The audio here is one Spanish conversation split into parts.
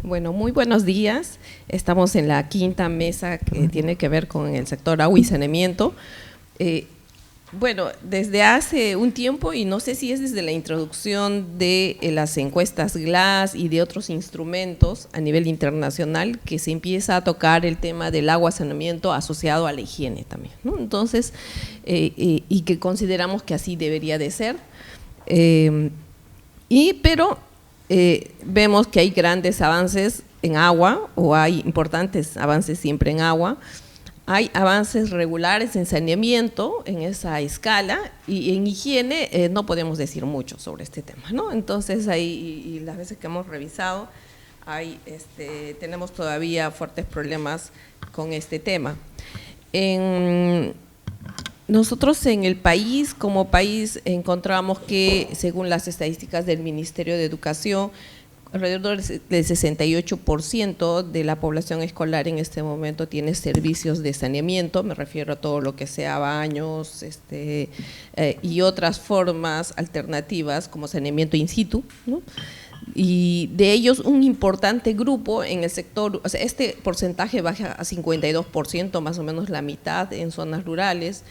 Bueno, muy buenos días. Estamos en la quinta mesa que tiene que ver con el sector agua y saneamiento. Bueno, desde hace un tiempo, y no sé si es desde la introducción de las encuestas GLAS y de otros instrumentos a nivel internacional, que se empieza a tocar el tema del agua saneamiento asociado a la higiene también, ¿no? Entonces, y que consideramos que así debería de ser. Pero vemos que hay grandes avances en agua, o hay importantes avances siempre en agua. Hay avances regulares en saneamiento en esa escala, y en higiene no podemos decir mucho sobre este tema, ¿no? Entonces, y las veces que hemos revisado, tenemos todavía fuertes problemas con este tema. Nosotros en el país, como país, encontramos que, según las estadísticas del Ministerio de Educación, alrededor del 68% de la población escolar en este momento tiene servicios de saneamiento. Me refiero a todo lo que sea baños y otras formas alternativas como saneamiento in situ, ¿no? Y de ellos un importante grupo en el sector, o sea, este porcentaje baja a 52%, más o menos la mitad en zonas rurales,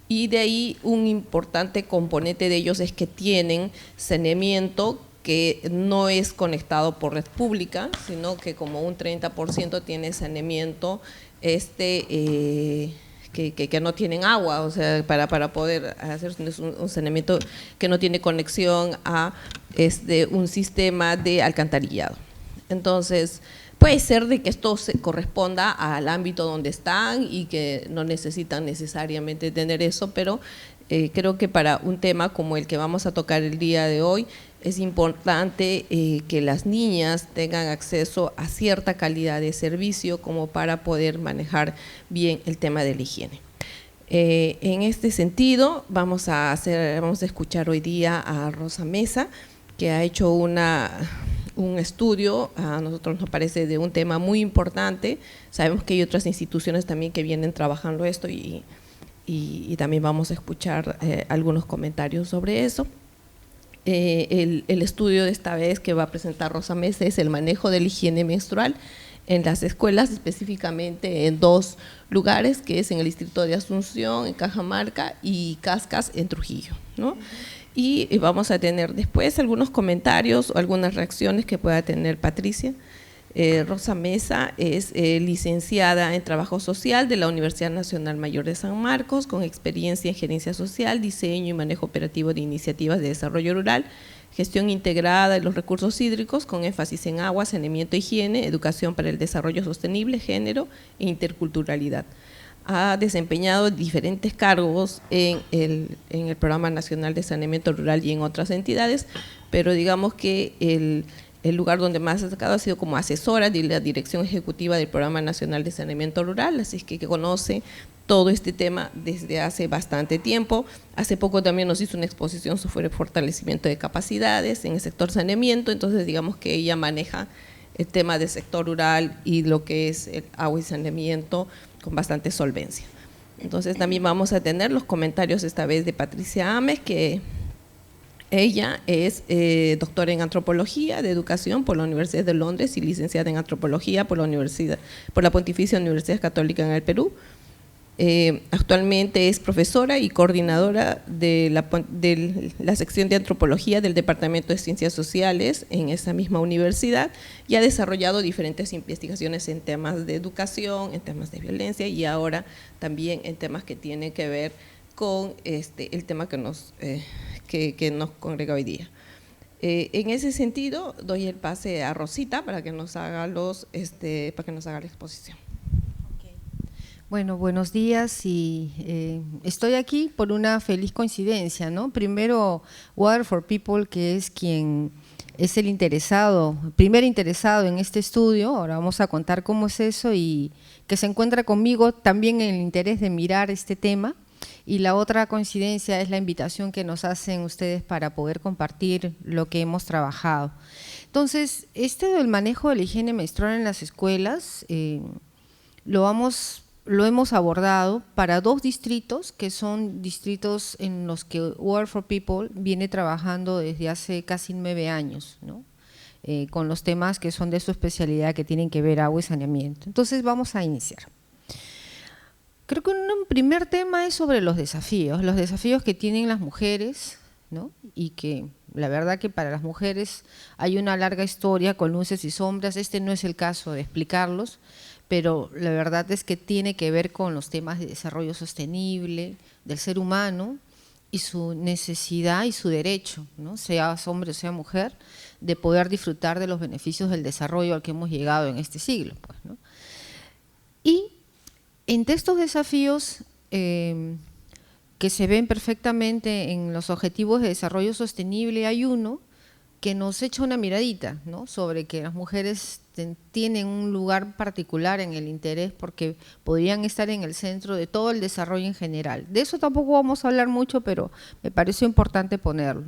y de ahí un importante componente de ellos es que tienen saneamiento que no es conectado por red pública, sino que como un 30% tiene saneamiento que no tienen agua, o sea, para poder hacer un saneamiento que no tiene conexión a un sistema de alcantarillado. Entonces, puede ser de que esto se corresponda al ámbito donde están y que no necesitan necesariamente tener eso, pero creo que para un tema como el que vamos a tocar el día de hoy, es importante que las niñas tengan acceso a cierta calidad de servicio como para poder manejar bien el tema de la higiene. En este sentido, vamos a escuchar hoy día a Rosa Mesa, que ha hecho un estudio, a nosotros nos parece de un tema muy importante. Sabemos que hay otras instituciones también que vienen trabajando esto y también vamos a escuchar algunos comentarios sobre eso. El estudio de esta vez que va a presentar Rosa Mesa es el manejo de la higiene menstrual en las escuelas, específicamente en dos lugares, que es en el distrito de Asunción, en Cajamarca, y Cascas, en Trujillo, ¿no? Y vamos a tener después algunos comentarios o algunas reacciones que pueda tener Patricia. Rosa Mesa es licenciada en Trabajo Social de la Universidad Nacional Mayor de San Marcos, con experiencia en gerencia social, diseño y manejo operativo de iniciativas de desarrollo rural, gestión integrada de los recursos hídricos, con énfasis en agua, saneamiento, higiene, educación para el desarrollo sostenible, género e interculturalidad. Ha desempeñado diferentes cargos en el Programa Nacional de Saneamiento Rural y en otras entidades, pero digamos que el lugar donde más ha destacado ha sido como asesora de la Dirección Ejecutiva del Programa Nacional de Saneamiento Rural, así es que conoce todo este tema desde hace bastante tiempo. Hace poco también nos hizo una exposición sobre fortalecimiento de capacidades en el sector saneamiento, entonces digamos que ella maneja el tema del sector rural y lo que es el agua y saneamiento con bastante solvencia. Entonces también vamos a tener los comentarios esta vez de Patricia Ames, que ella es doctora en Antropología de Educación por la Universidad de Londres y licenciada en Antropología por la Pontificia Universidad Católica en el Perú. Actualmente es profesora y coordinadora de la sección de Antropología del Departamento de Ciencias Sociales en esa misma universidad, y ha desarrollado diferentes investigaciones en temas de educación, en temas de violencia y ahora también en temas que tienen que ver con el tema que nos congrega hoy día. En ese sentido, doy el pase a Rosita para que nos haga la exposición. Bueno, buenos días, y estoy aquí por una feliz coincidencia, ¿no? Primero, Water for People, que es quien es el primer interesado en este estudio, ahora vamos a contar cómo es eso, y que se encuentra conmigo también en el interés de mirar este tema. Y la otra coincidencia es la invitación que nos hacen ustedes para poder compartir lo que hemos trabajado. Entonces, del manejo de la higiene menstrual en las escuelas, lo hemos abordado para dos distritos, que son distritos en los que Water for People viene trabajando desde hace casi 9 años, ¿no? con los temas que son de su especialidad, que tienen que ver agua y saneamiento. Entonces vamos a iniciar. Creo que un primer tema es sobre los desafíos que tienen las mujeres, ¿no? Y que la verdad que para las mujeres hay una larga historia con luces y sombras. Este no es el caso de explicarlos, pero la verdad es que tiene que ver con los temas de desarrollo sostenible del ser humano y su necesidad y su derecho, ¿no? Sea hombre o sea mujer, de poder disfrutar de los beneficios del desarrollo al que hemos llegado en este siglo, pues, ¿no? Y entre estos desafíos que se ven perfectamente en los objetivos de desarrollo sostenible, hay uno que nos echa una miradita, ¿no? Sobre que las mujeres tienen un lugar particular en el interés porque podrían estar en el centro de todo el desarrollo en general. De eso tampoco vamos a hablar mucho, pero me pareció importante ponerlo.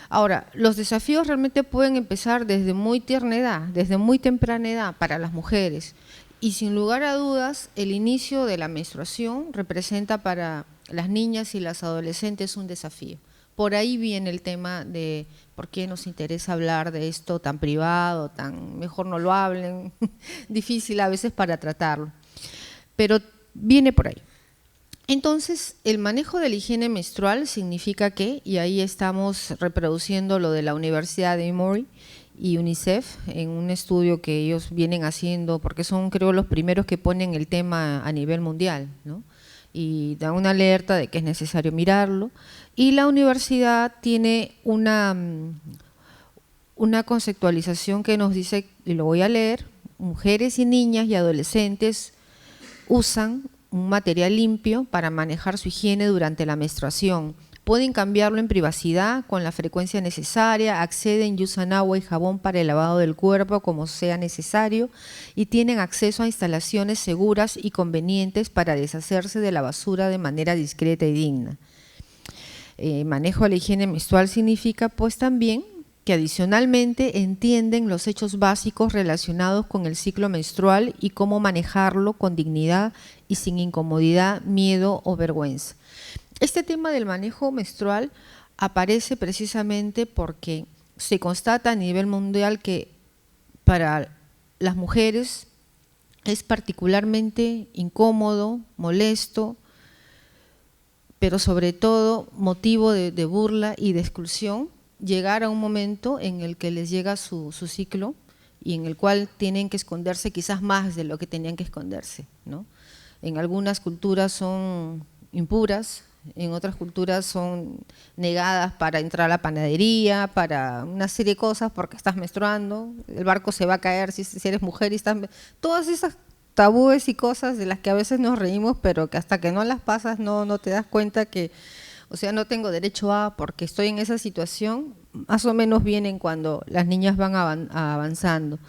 Ahora, los desafíos realmente pueden empezar desde muy tierna edad, desde muy temprana edad para las mujeres. Y sin lugar a dudas, el inicio de la menstruación representa para las niñas y las adolescentes un desafío. Por ahí viene el tema de por qué nos interesa hablar de esto tan privado, tan mejor no lo hablen, difícil a veces para tratarlo, pero viene por ahí. Entonces, el manejo de la higiene menstrual significa que, y ahí estamos reproduciendo lo de la Universidad de Emory y UNICEF en un estudio que ellos vienen haciendo, porque son creo los primeros que ponen el tema a nivel mundial, ¿no? Y da una alerta de que es necesario mirarlo, y la universidad tiene una conceptualización que nos dice, y lo voy a leer: mujeres y niñas y adolescentes usan un material limpio para manejar su higiene durante la menstruación. Pueden cambiarlo en privacidad con la frecuencia necesaria, acceden y usan agua y jabón para el lavado del cuerpo como sea necesario y tienen acceso a instalaciones seguras y convenientes para deshacerse de la basura de manera discreta y digna. Manejo de la higiene menstrual significa pues también que adicionalmente entienden los hechos básicos relacionados con el ciclo menstrual y cómo manejarlo con dignidad y sin incomodidad, miedo o vergüenza. Este tema del manejo menstrual aparece precisamente porque se constata a nivel mundial que para las mujeres es particularmente incómodo, molesto, pero sobre todo motivo de burla y de exclusión, llegar a un momento en el que les llega su ciclo y en el cual tienen que esconderse quizás más de lo que tenían que esconderse, ¿no? En algunas culturas son impuras, en otras culturas son negadas para entrar a la panadería, para una serie de cosas porque estás menstruando, el barco se va a caer si eres mujer y estás… Todas esas tabúes y cosas de las que a veces nos reímos, pero que hasta que no las pasas no te das cuenta que… O sea, no tengo derecho a, porque estoy en esa situación, más o menos vienen cuando las niñas van avanzando.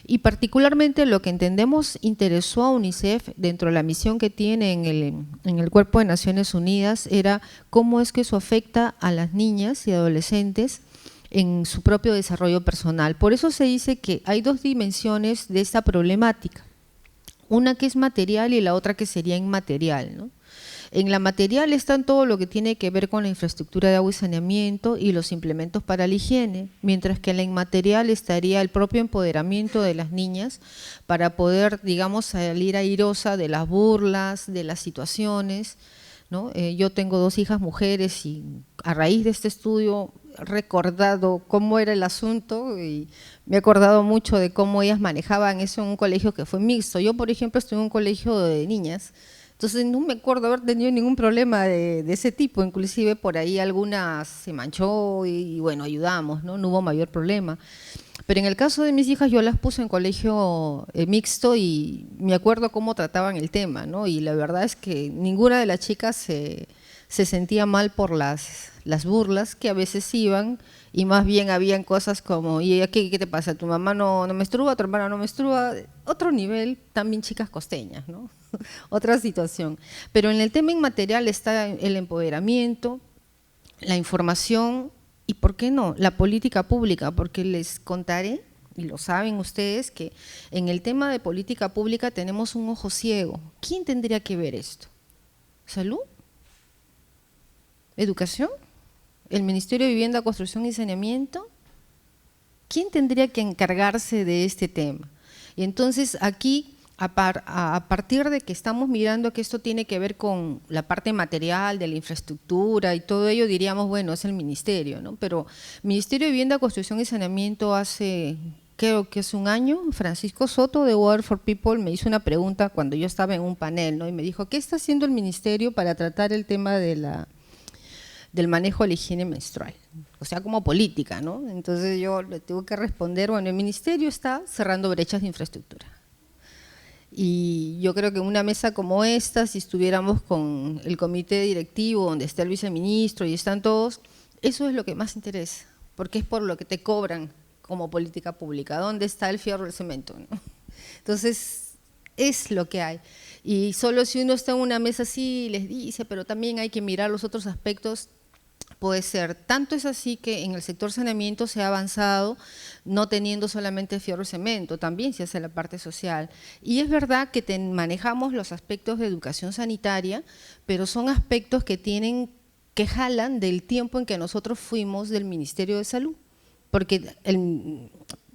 Y particularmente lo que entendemos interesó a UNICEF dentro de la misión que tiene en el Cuerpo de Naciones Unidas era cómo es que eso afecta a las niñas y adolescentes en su propio desarrollo personal. Por eso se dice que hay dos dimensiones de esta problemática, una que es material y la otra que sería inmaterial, ¿no? En la material está todo lo que tiene que ver con la infraestructura de agua y saneamiento y los implementos para la higiene, mientras que en la inmaterial estaría el propio empoderamiento de las niñas para poder, digamos, salir airosa de las burlas, de las situaciones, ¿no? Yo tengo 2 hijas mujeres y a raíz de este estudio he recordado cómo era el asunto y me he acordado mucho de cómo ellas manejaban eso en un colegio que fue mixto. Yo, por ejemplo, estuve en un colegio de niñas. Entonces no me acuerdo haber tenido ningún problema de ese tipo, inclusive por ahí alguna se manchó y bueno, ayudamos, ¿no? No hubo mayor problema. Pero en el caso de mis hijas yo las puse en colegio mixto y me acuerdo cómo trataban el tema, ¿no? Y la verdad es que ninguna de las chicas se sentía mal por las burlas que a veces iban y más bien habían cosas como, ¿y qué te pasa? ¿Tu mamá no menstrua? ¿Tu hermana no menstrua? Otro nivel, también chicas costeñas, ¿no? Otra situación. Pero en el tema inmaterial está el empoderamiento, la información y, ¿por qué no?, la política pública, porque les contaré, y lo saben ustedes, que en el tema de política pública tenemos un ojo ciego. ¿Quién tendría que ver esto? ¿Salud? ¿Educación? ¿El Ministerio de Vivienda, Construcción y Saneamiento? ¿quién tendría que encargarse de este tema? Y entonces aquí, a partir de que estamos mirando que esto tiene que ver con la parte material de la infraestructura y todo ello, diríamos, bueno, es el ministerio, ¿no? Pero Ministerio de Vivienda, Construcción y Saneamiento hace, creo que es un año, Francisco Soto de Water for People me hizo una pregunta cuando yo estaba en un panel, ¿no? Y me dijo, ¿qué está haciendo el ministerio para tratar el tema del manejo de la higiene menstrual? O sea, como política, ¿no? Entonces yo le tuve que responder, bueno, el ministerio está cerrando brechas de infraestructura. Y yo creo que en una mesa como esta, si estuviéramos con el comité directivo, donde está el viceministro y están todos, eso es lo que más interesa, porque es por lo que te cobran como política pública. ¿Dónde está el fierro del cemento? ¿No? Entonces, es lo que hay. Y solo si uno está en una mesa así, les dice, pero también hay que mirar los otros aspectos. Puede ser, tanto es así que en el sector saneamiento se ha avanzado no teniendo solamente fierro y cemento, también se hace la parte social. Y es verdad que manejamos los aspectos de educación sanitaria, pero son aspectos que jalan del tiempo en que nosotros fuimos del Ministerio de Salud, porque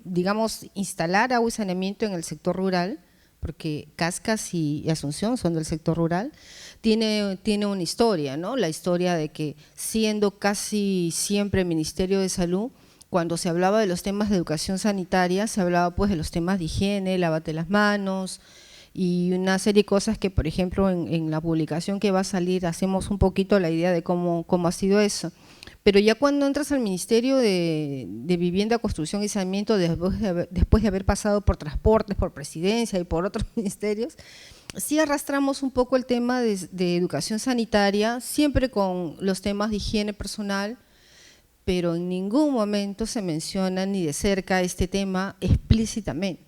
digamos, instalar agua y saneamiento en el sector rural, porque Cascas y Asunción son del sector rural, tiene una historia, ¿no? La historia de que siendo casi siempre Ministerio de Salud, cuando se hablaba de los temas de educación sanitaria, se hablaba pues de los temas de higiene, lávate las manos y una serie de cosas que, por ejemplo, en la publicación que va a salir hacemos un poquito la idea de cómo ha sido eso. Pero ya cuando entras al Ministerio de Vivienda, Construcción y Saneamiento, después de haber pasado por transportes, por presidencia y por otros ministerios, sí arrastramos un poco el tema de educación sanitaria, siempre con los temas de higiene personal, pero en ningún momento se menciona ni de cerca este tema explícitamente.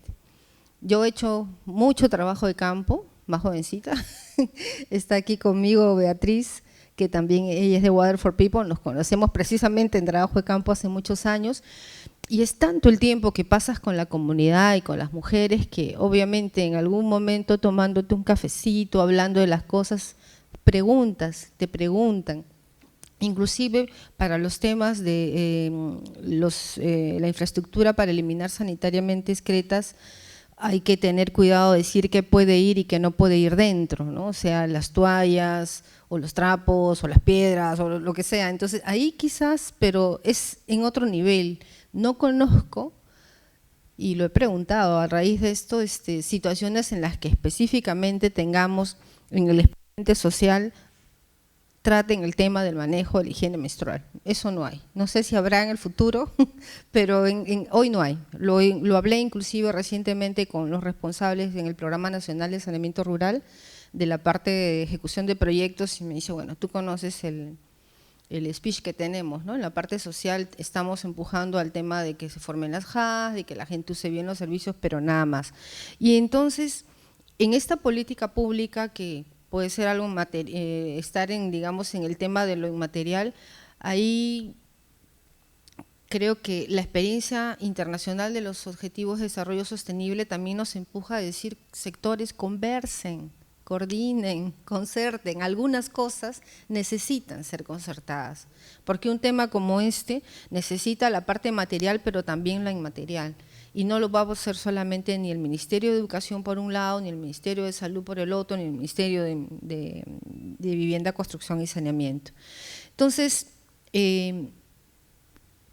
Yo he hecho mucho trabajo de campo, más jovencita, está aquí conmigo Beatriz, que también ella es de Water for People, nos conocemos precisamente en trabajo de campo hace muchos años, y es tanto el tiempo que pasas con la comunidad y con las mujeres que obviamente en algún momento tomándote un cafecito, hablando de las cosas, te preguntan, inclusive para los temas de la infraestructura para eliminar sanitariamente excretas, hay que tener cuidado de decir qué puede ir y qué no puede ir dentro, ¿no? O sea, las toallas o los trapos o las piedras o lo que sea. Entonces, ahí quizás, pero es en otro nivel. No conozco, y lo he preguntado a raíz de esto, situaciones en las que específicamente tengamos en el expediente social traten el tema del manejo de la higiene menstrual. Eso no hay. No sé si habrá en el futuro, pero hoy no hay. Lo hablé inclusive recientemente con los responsables en el Programa Nacional de Saneamiento Rural de la parte de ejecución de proyectos y me dice, bueno, tú conoces el speech que tenemos, ¿no? En la parte social estamos empujando al tema de que se formen las JAS, de que la gente use bien los servicios, pero nada más. Y entonces, en esta política pública que puede ser algo estar digamos, en el tema de lo inmaterial, ahí creo que la experiencia internacional de los Objetivos de Desarrollo Sostenible también nos empuja a decir sectores conversen, coordinen, concerten, algunas cosas necesitan ser concertadas, porque un tema como este necesita la parte material pero también la inmaterial. Y no lo va a hacer solamente ni el Ministerio de Educación por un lado, ni el Ministerio de Salud por el otro, ni el Ministerio de Vivienda, Construcción y Saneamiento. Entonces,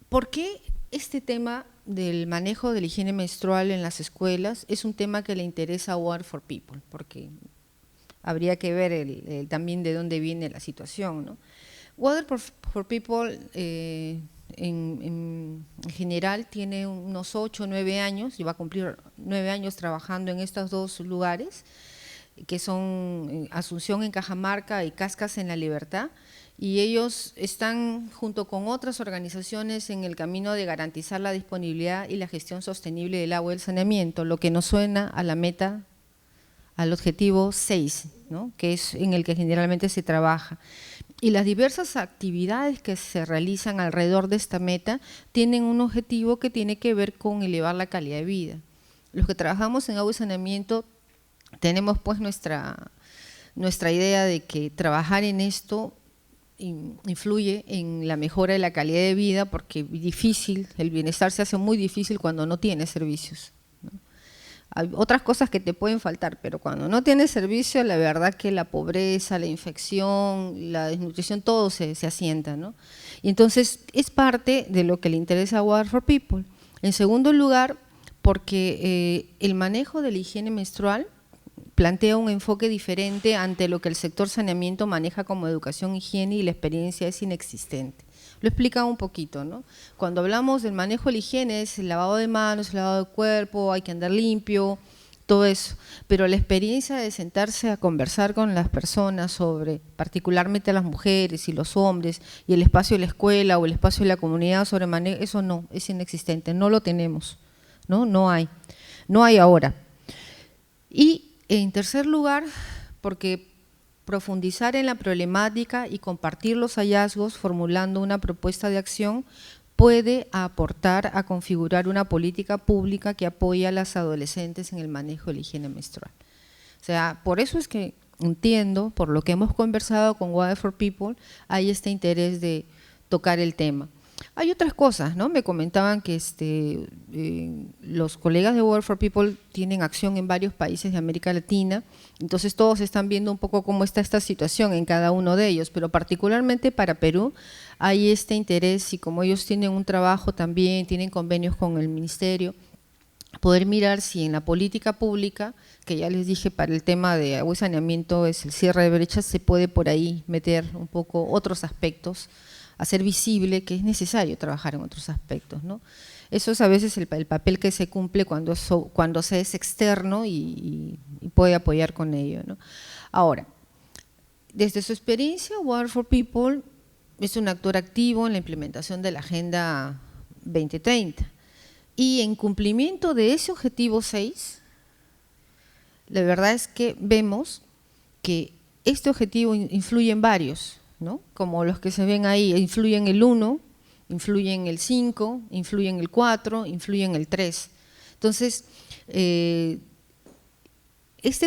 ¿por qué este tema del manejo de la higiene menstrual en las escuelas es un tema que le interesa a Water for People? Porque habría que ver también de dónde viene la situación, ¿no? Water for People en general tiene unos 8 o 9 años, y va a cumplir 9 años trabajando en estos dos lugares, que son Asunción en Cajamarca y Cascas en La Libertad, y ellos están junto con otras organizaciones en el camino de garantizar la disponibilidad y la gestión sostenible del agua y el saneamiento, lo que nos suena a la meta, al objetivo 6, ¿no? Que es en el que generalmente se trabaja. Y las diversas actividades que se realizan alrededor de esta meta tienen un objetivo que tiene que ver con elevar la calidad de vida. Los que trabajamos en agua y saneamiento tenemos pues nuestra idea de que trabajar en esto influye en la mejora de la calidad de vida, porque es difícil, el bienestar se hace muy difícil cuando no tienes servicios, ¿no? Hay otras cosas que te pueden faltar, pero cuando no tienes servicio, la verdad que la pobreza, la infección, la desnutrición, todo se asienta, ¿no? Y entonces es parte de lo que le interesa a Water for People. En segundo lugar, porque el manejo de la higiene menstrual plantea un enfoque diferente ante lo que el sector saneamiento maneja como educación, higiene, y la experiencia es inexistente. Lo explica un poquito, ¿no? Cuando hablamos del manejo de la higiene es el lavado de manos, el lavado de cuerpo, hay que andar limpio, todo eso, pero la experiencia de sentarse a conversar con las personas sobre, particularmente las mujeres y los hombres, y el espacio de la escuela o el espacio de la comunidad sobre manejo, eso no, es inexistente, no lo tenemos, ¿no? No hay ahora. Y en tercer lugar, porque profundizar en la problemática y compartir los hallazgos formulando una propuesta de acción puede aportar a configurar una política pública que apoye a las adolescentes en el manejo de la higiene menstrual. O sea, por eso es que entiendo, por lo que hemos conversado con Water for People, hay este interés de tocar el tema. Hay otras cosas, ¿no? Me comentaban que los colegas de Water for People tienen acción en varios países de América Latina, entonces todos están viendo un poco cómo está esta situación en cada uno de ellos, pero particularmente para Perú hay este interés, y como ellos tienen un trabajo también, tienen convenios con el ministerio, poder mirar si en la política pública, que ya les dije para el tema de agua y saneamiento es el cierre de brechas, se puede por ahí meter un poco otros aspectos, hacer visible que es necesario trabajar en otros aspectos, ¿no? Eso es a veces el papel que se cumple cuando se es externo y puede apoyar con ello, ¿no? Ahora, desde su experiencia, Water for People es un actor activo en la implementación de la Agenda 2030 y en cumplimiento de ese objetivo 6, la verdad es que vemos que este objetivo influye en varios, ¿no? Como los que se ven ahí, influye en el 1, influye en el 5, influye en el 4, influye en el 3. Entonces, este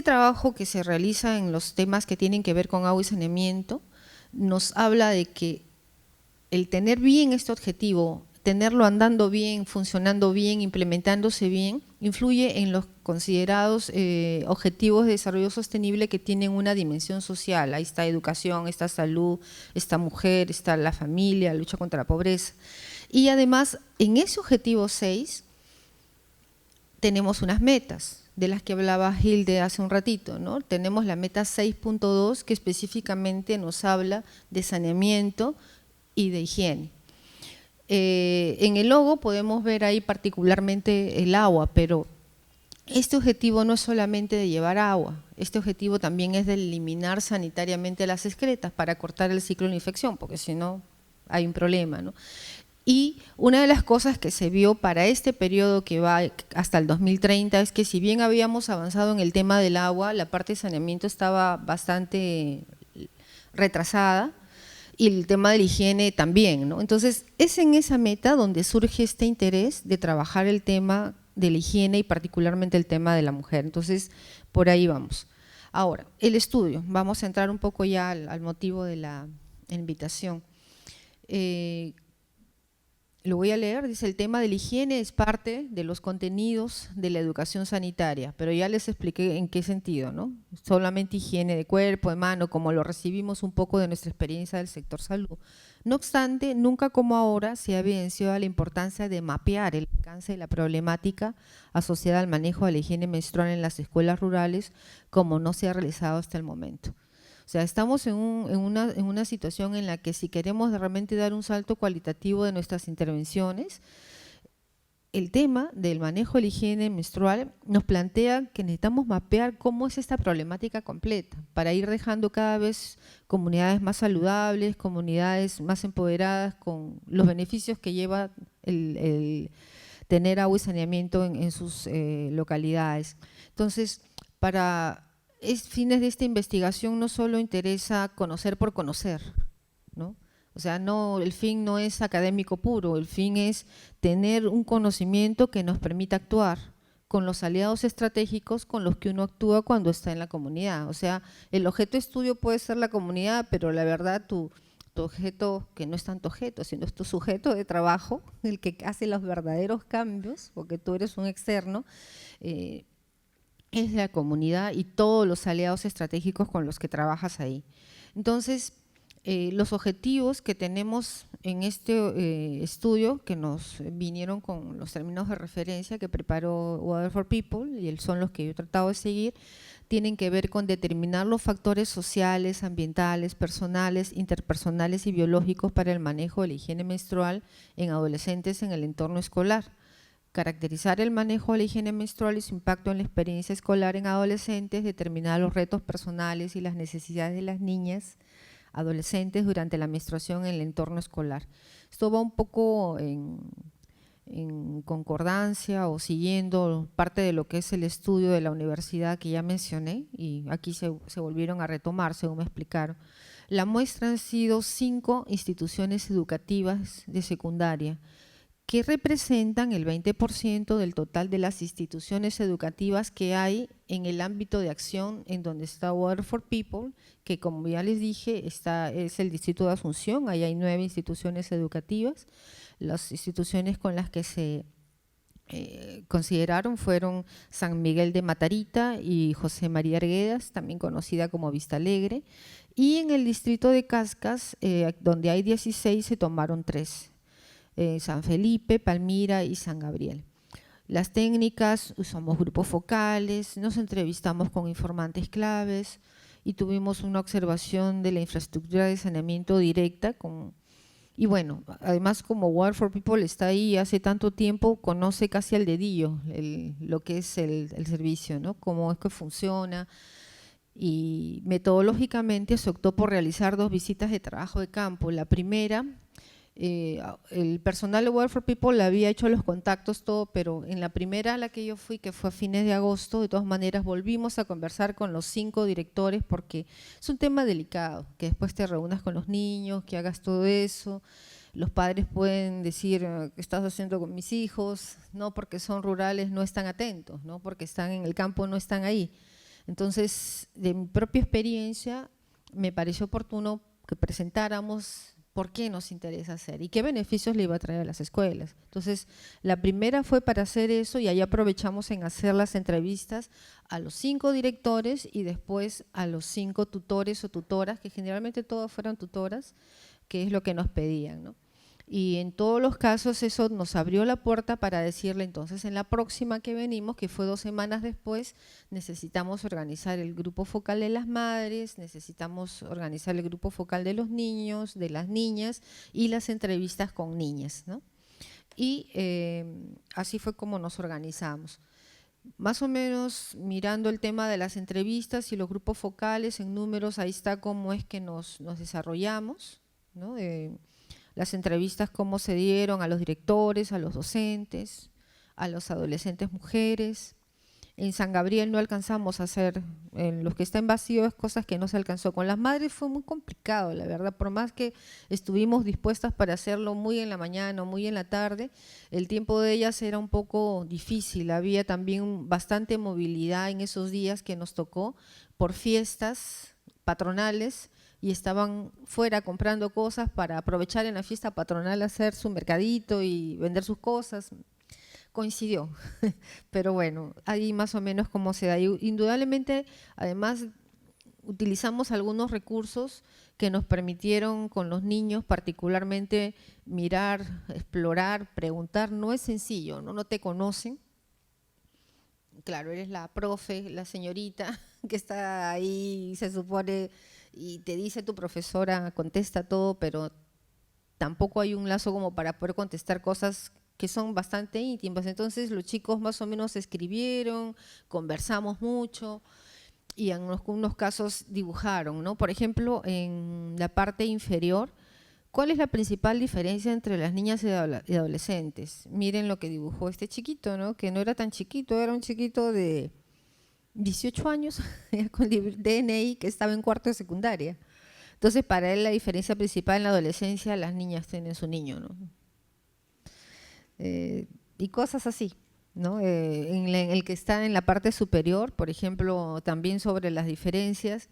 trabajo que se realiza en los temas que tienen que ver con agua y saneamiento nos habla de que el tener bien este objetivo, tenerlo andando bien, funcionando bien, implementándose bien, influye en los considerados objetivos de desarrollo sostenible que tienen una dimensión social. Ahí está educación, está salud, está mujer, está la familia, lucha contra la pobreza. Y además, en ese objetivo 6, tenemos unas metas, de las que hablaba Hilde hace un ratito, ¿no? Tenemos la meta 6.2 que específicamente nos habla de saneamiento y de higiene. En el logo podemos ver ahí particularmente el agua, pero este objetivo no es solamente de llevar agua, este objetivo también es de eliminar sanitariamente las excretas para cortar el ciclo de la infección, porque si no hay un problema, ¿no? Y una de las cosas que se vio para este periodo que va hasta el 2030 es que si bien habíamos avanzado en el tema del agua, la parte de saneamiento estaba bastante retrasada, y el tema de la higiene también, ¿no? Entonces, es en esa meta donde surge este interés de trabajar el tema de la higiene y particularmente el tema de la mujer. Entonces, por ahí vamos. Ahora, el estudio. Vamos a entrar un poco ya al motivo de la invitación. Lo voy a leer, dice: el tema de la higiene es parte de los contenidos de la educación sanitaria, pero ya les expliqué en qué sentido, ¿no? Solamente higiene de cuerpo, de mano, como lo recibimos un poco de nuestra experiencia del sector salud. No obstante, nunca como ahora se ha evidenciado la importancia de mapear el alcance de la problemática asociada al manejo de la higiene menstrual en las escuelas rurales, como no se ha realizado hasta el momento. O sea, estamos en una situación en la que si queremos realmente dar un salto cualitativo de nuestras intervenciones, el tema del manejo de la higiene menstrual nos plantea que necesitamos mapear cómo es esta problemática completa para ir dejando cada vez comunidades más saludables, comunidades más empoderadas con los beneficios que lleva el tener agua y saneamiento en sus localidades. Entonces, para fines de esta investigación no solo interesa conocer por conocer, ¿no? O sea, el fin no es académico puro, el fin es tener un conocimiento que nos permita actuar con los aliados estratégicos con los que uno actúa cuando está en la comunidad. O sea, el objeto de estudio puede ser la comunidad, pero la verdad tu tu objeto, que no es tanto objeto, sino es tu sujeto de trabajo, el que hace los verdaderos cambios, porque tú eres un externo, es la comunidad y todos los aliados estratégicos con los que trabajas ahí. Entonces, los objetivos que tenemos en este estudio, que nos vinieron con los términos de referencia que preparó Water for People, y son los que yo he tratado de seguir, tienen que ver con determinar los factores sociales, ambientales, personales, interpersonales y biológicos para el manejo de la higiene menstrual en adolescentes en el entorno escolar. Caracterizar el manejo de la higiene menstrual y su impacto en la experiencia escolar en adolescentes, determinar los retos personales y las necesidades de las niñas adolescentes durante la menstruación en el entorno escolar. Esto va un poco en concordancia o siguiendo parte de lo que es el estudio de la universidad que ya mencioné, y aquí se volvieron a retomar según me explicaron. La muestra han sido 5 instituciones educativas de secundaria, que representan el 20% del total de las instituciones educativas que hay en el ámbito de acción en donde está Water for People, que como ya les dije, es el distrito de Asunción. Ahí hay 9 instituciones educativas. Las instituciones con las que se consideraron fueron San Miguel de Matarita y José María Arguedas, también conocida como Vista Alegre, y en el distrito de Cascas, donde hay 16, se tomaron 3. San Felipe, Palmira y San Gabriel. Las técnicas, usamos grupos focales, nos entrevistamos con informantes claves y tuvimos una observación de la infraestructura de saneamiento directa. Y bueno, además como Water for People está ahí hace tanto tiempo, conoce casi al dedillo lo que es el servicio, ¿no? Cómo es que funciona. Y metodológicamente se optó por realizar 2 visitas de trabajo de campo. La primera, el personal de Water for People le había hecho los contactos, todo, pero en la primera a la que yo fui, que fue a fines de agosto, de todas maneras volvimos a conversar con los 5 directores, porque es un tema delicado, que después te reúnas con los niños, que hagas todo eso. Los padres pueden decir, ¿qué estás haciendo con mis hijos? No, porque son rurales, no están atentos, no, porque están en el campo, no están ahí. Entonces, de mi propia experiencia, me pareció oportuno que presentáramos por qué nos interesa hacer y qué beneficios le iba a traer a las escuelas. Entonces, la primera fue para hacer eso, y ahí aprovechamos en hacer las entrevistas a los 5 directores y después a los 5 tutores o tutoras, que generalmente todas fueron tutoras, que es lo que nos pedían, ¿no? Y en todos los casos eso nos abrió la puerta para decirle, entonces en la próxima que venimos, que fue 2 semanas después, necesitamos organizar el grupo focal de las madres, necesitamos organizar el grupo focal de los niños, de las niñas, y las entrevistas con niñas, ¿no? Y así fue como nos organizamos. Más o menos mirando el tema de las entrevistas y los grupos focales en números, ahí está cómo es que nos desarrollamos, ¿no? Las entrevistas, cómo se dieron a los directores, a los docentes, a los adolescentes mujeres. En San Gabriel no alcanzamos a hacer, en los que está en vacío es cosas que no se alcanzó. Con las madres fue muy complicado, la verdad, por más que estuvimos dispuestas para hacerlo muy en la mañana o muy en la tarde, el tiempo de ellas era un poco difícil. Había también bastante movilidad en esos días que nos tocó por fiestas patronales, y estaban fuera comprando cosas para aprovechar en la fiesta patronal, hacer su mercadito y vender sus cosas. Coincidió, pero bueno, ahí más o menos cómo se da. Y indudablemente, además, utilizamos algunos recursos que nos permitieron con los niños particularmente mirar, explorar, preguntar. No es sencillo, no te conocen. Claro, eres la profe, la señorita que está ahí, se supone, y te dice tu profesora, contesta todo, pero tampoco hay un lazo como para poder contestar cosas que son bastante íntimas. Entonces los chicos más o menos escribieron, conversamos mucho y en algunos casos dibujaron, ¿no? Por ejemplo, en la parte inferior, ¿cuál es la principal diferencia entre las niñas y adolescentes? Miren lo que dibujó este chiquito, ¿no? Que no era tan chiquito, era un chiquito de 18 años con DNI, que estaba en 4º de secundaria. Entonces, para él la diferencia principal en la adolescencia, las niñas tienen su niño, ¿no? Y cosas así, ¿no? En el que está en la parte superior, por ejemplo, también sobre las diferencias,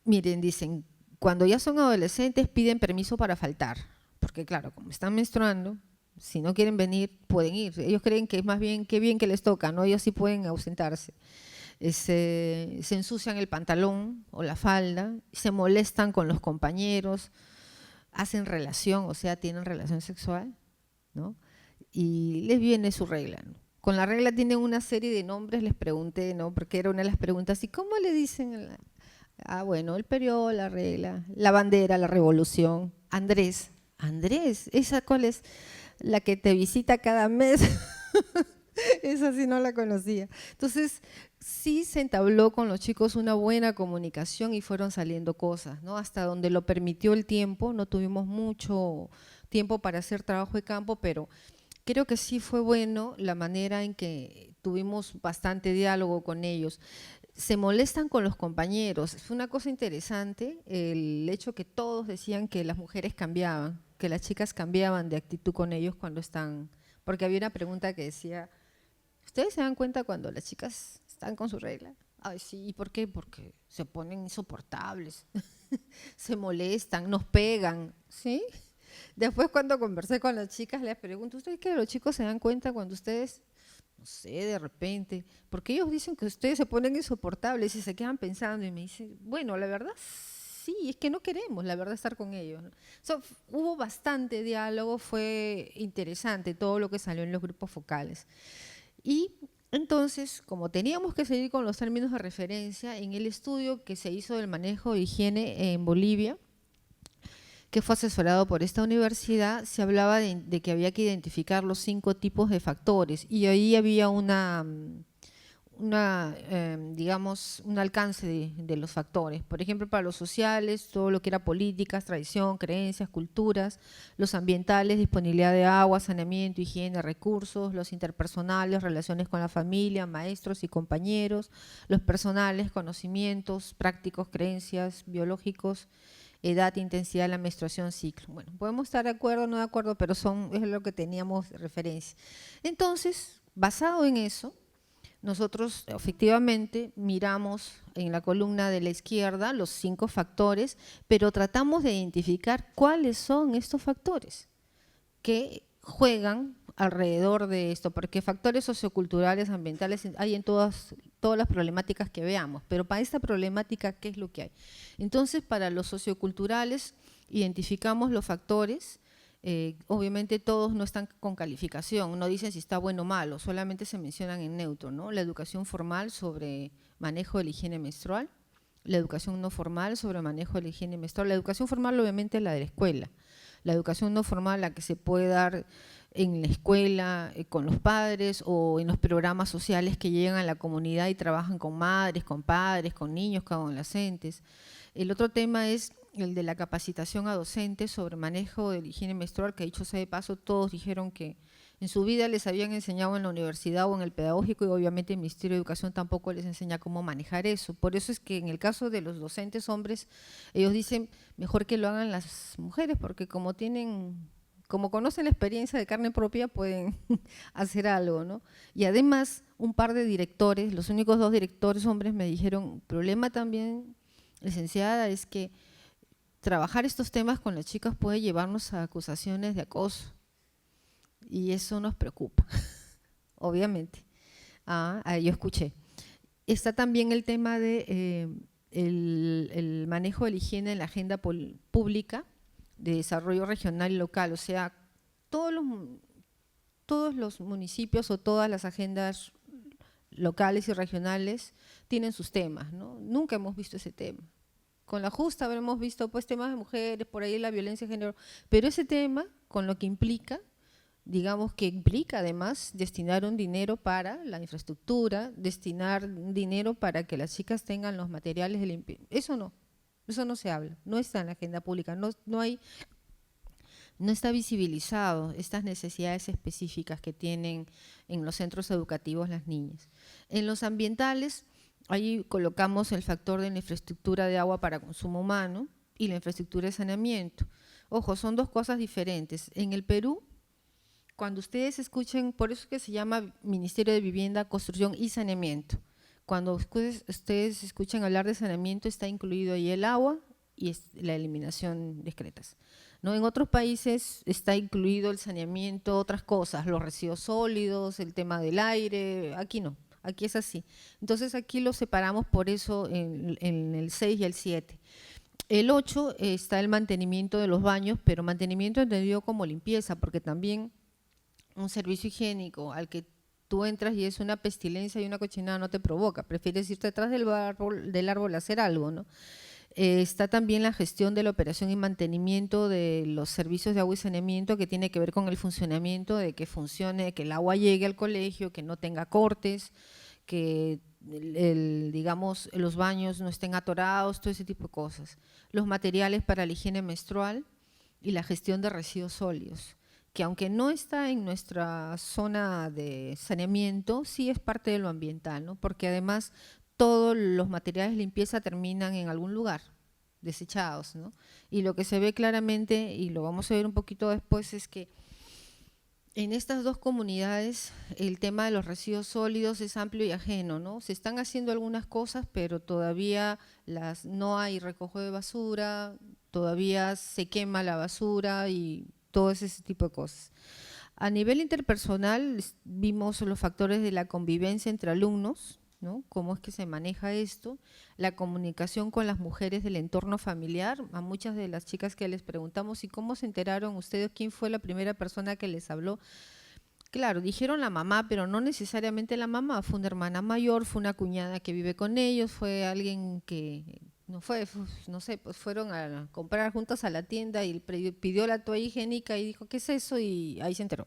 miren, dicen, cuando ya son adolescentes piden permiso para faltar, porque claro, como están menstruando, si no quieren venir, pueden ir. Ellos creen que es más bien, qué bien que les toca, ¿no? Ellos sí pueden ausentarse. Se ensucian el pantalón o la falda, se molestan con los compañeros, hacen relación, o sea, tienen relación sexual, ¿no? Y les viene su regla, ¿no? Con la regla tienen una serie de nombres, les pregunté, ¿no? Porque era una de las preguntas, ¿y cómo le dicen? Bueno, el periodo, la regla, la bandera, la revolución. Andrés, ¿esa cuál es? La que te visita cada mes. Esa sí no la conocía. Entonces, sí se entabló con los chicos una buena comunicación y fueron saliendo cosas, ¿no? Hasta donde lo permitió el tiempo, no tuvimos mucho tiempo para hacer trabajo de campo, pero creo que sí fue bueno la manera en que tuvimos bastante diálogo con ellos. Se molestan con los compañeros. Fue una cosa interesante el hecho que todos decían que las mujeres cambiaban, que las chicas cambiaban de actitud con ellos cuando están… Porque había una pregunta que decía, ¿ustedes se dan cuenta cuando las chicas están con su regla? Ay, sí, ¿y por qué? Porque se ponen insoportables, se molestan, nos pegan, ¿sí? Después cuando conversé con las chicas les pregunto, ¿ustedes qué? ¿Los chicos se dan cuenta cuando ustedes… No sé, de repente, porque ellos dicen que ustedes se ponen insoportables y se quedan pensando y me dicen, bueno, la verdad sí, es que no queremos, la verdad, estar con ellos, ¿no? Hubo bastante diálogo, fue interesante todo lo que salió en los grupos focales. Y entonces, como teníamos que seguir con los términos de referencia, en el estudio que se hizo del manejo de higiene en Bolivia, que fue asesorado por esta universidad, se hablaba de que había que identificar los 5 tipos de factores y ahí había digamos, un alcance de los factores. Por ejemplo, para los sociales, todo lo que era políticas, tradición, creencias, culturas; los ambientales, disponibilidad de agua, saneamiento, higiene, recursos; los interpersonales, relaciones con la familia, maestros y compañeros; los personales, conocimientos, prácticos, creencias, biológicos, edad, intensidad de la menstruación, ciclo. Bueno, podemos estar de acuerdo o no de acuerdo, pero es lo que teníamos de referencia. Entonces, basado en eso, nosotros efectivamente miramos en la columna de la izquierda los 5 factores, pero tratamos de identificar cuáles son estos factores que juegan alrededor de esto, porque factores socioculturales, ambientales, hay en todas las problemáticas que veamos, pero para esta problemática, ¿qué es lo que hay? Entonces, para los socioculturales, identificamos los factores. Obviamente todos no están con calificación, no dicen si está bueno o malo, solamente se mencionan en neutro, ¿no? La educación formal sobre manejo de la higiene menstrual, la educación no formal sobre manejo de la higiene menstrual, la educación formal obviamente la de la escuela, la educación no formal la que se puede dar en la escuela, con los padres o en los programas sociales que llegan a la comunidad y trabajan con madres, con padres, con niños, con adolescentes. El otro tema es el de la capacitación a docentes sobre manejo de la higiene menstrual, que dicho sea de paso, todos dijeron que en su vida les habían enseñado en la universidad o en el pedagógico y obviamente el Ministerio de Educación tampoco les enseña cómo manejar eso. Por eso es que en el caso de los docentes hombres, ellos dicen mejor que lo hagan las mujeres, porque como conocen la experiencia de carne propia, pueden hacer algo, ¿no? Y además, un par de directores, los únicos 2 directores hombres me dijeron, problema también, licenciada, es que trabajar estos temas con las chicas puede llevarnos a acusaciones de acoso y eso nos preocupa, obviamente. Yo escuché. Está también el tema de el manejo de la higiene en la agenda pública de desarrollo regional y local, o sea, todos los municipios o todas las agendas locales y regionales tienen sus temas, ¿no? Nunca hemos visto ese tema. Con la justa habremos visto pues temas de mujeres, por ahí la violencia de género, pero ese tema con lo que implica, digamos que implica además destinar un dinero para la infraestructura, destinar dinero para que las chicas tengan los materiales de limpieza, eso no se habla, no está en la agenda pública, no está visibilizado estas necesidades específicas que tienen en los centros educativos las niñas. En los ambientales, ahí colocamos el factor de la infraestructura de agua para consumo humano y la infraestructura de saneamiento. Ojo, son 2 cosas diferentes. En el Perú, cuando ustedes escuchen, por eso es que se llama Ministerio de Vivienda, Construcción y Saneamiento. Cuando ustedes escuchan hablar de saneamiento, está incluido ahí el agua y la eliminación de excretas, ¿no? En otros países está incluido el saneamiento, otras cosas, los residuos sólidos, el tema del aire, aquí no, aquí es así. Entonces aquí lo separamos por eso en el 6 y el 7. El 8 está el mantenimiento de los baños, pero mantenimiento entendido como limpieza, porque también un servicio higiénico al que tú entras y es una pestilencia y una cochinada no te provoca, prefieres irte detrás del árbol a hacer algo, ¿no? Está también la gestión de la operación y mantenimiento de los servicios de agua y saneamiento, que tiene que ver con el funcionamiento, de que funcione, que el agua llegue al colegio, que no tenga cortes, que digamos, los baños no estén atorados, todo ese tipo de cosas. Los materiales para la higiene menstrual y la gestión de residuos sólidos, que aunque no está en nuestra zona de saneamiento, sí es parte de lo ambiental, ¿no? Porque además todos los materiales de limpieza terminan en algún lugar, desechados, ¿no? Y lo que se ve claramente, y lo vamos a ver un poquito después, es que en estas dos comunidades el tema de los residuos sólidos es amplio y ajeno, ¿no? Se están haciendo algunas cosas, pero todavía no hay recojo de basura, todavía se quema la basura y todo ese tipo de cosas. A nivel interpersonal vimos los factores de la convivencia entre alumnos, ¿no? Cómo es que se maneja esto, la comunicación con las mujeres del entorno familiar. A muchas de las chicas que les preguntamos, ¿y cómo se enteraron ustedes? ¿Quién fue la primera persona que les habló? Claro, dijeron la mamá, pero no necesariamente la mamá, fue una hermana mayor, fue una cuñada que vive con ellos, fue alguien que no sé, pues fueron a comprar juntas a la tienda y pidió la toalla higiénica y dijo, ¿qué es eso? Y ahí se enteró.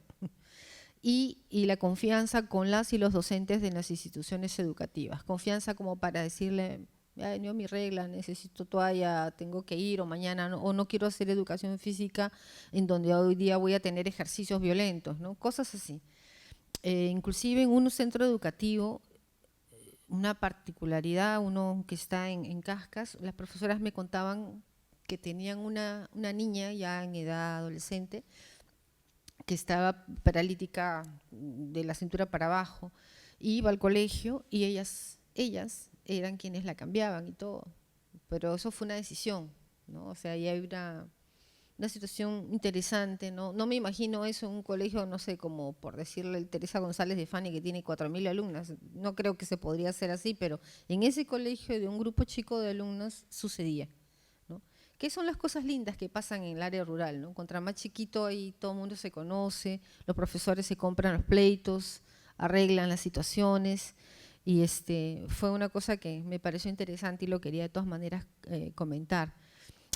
Y la confianza con las y los docentes de las instituciones educativas. Confianza como para decirle, ya venido mi regla, necesito toalla, tengo que ir, o mañana, no, o no quiero hacer educación física en donde hoy día voy a tener ejercicios violentos, ¿no? Cosas así. Inclusive en un centro educativo, una particularidad, uno que está en Cascas, las profesoras me contaban que tenían una niña ya en edad adolescente, que estaba paralítica de la cintura para abajo, iba al colegio y ellas eran quienes la cambiaban y todo, pero eso fue una decisión, ¿no? O sea, ahí hay una situación interesante, ¿no? No me imagino eso en un colegio, no sé, como por decirle el Teresa González de Fani, que tiene 4.000 alumnas, no creo que se podría hacer así, pero en ese colegio de un grupo chico de alumnos sucedía, ¿no? ¿Qué son las cosas lindas que pasan en el área rural, ¿no? Contra más chiquito ahí todo el mundo se conoce, los profesores se compran los pleitos, arreglan las situaciones, y fue una cosa que me pareció interesante y lo quería de todas maneras comentar.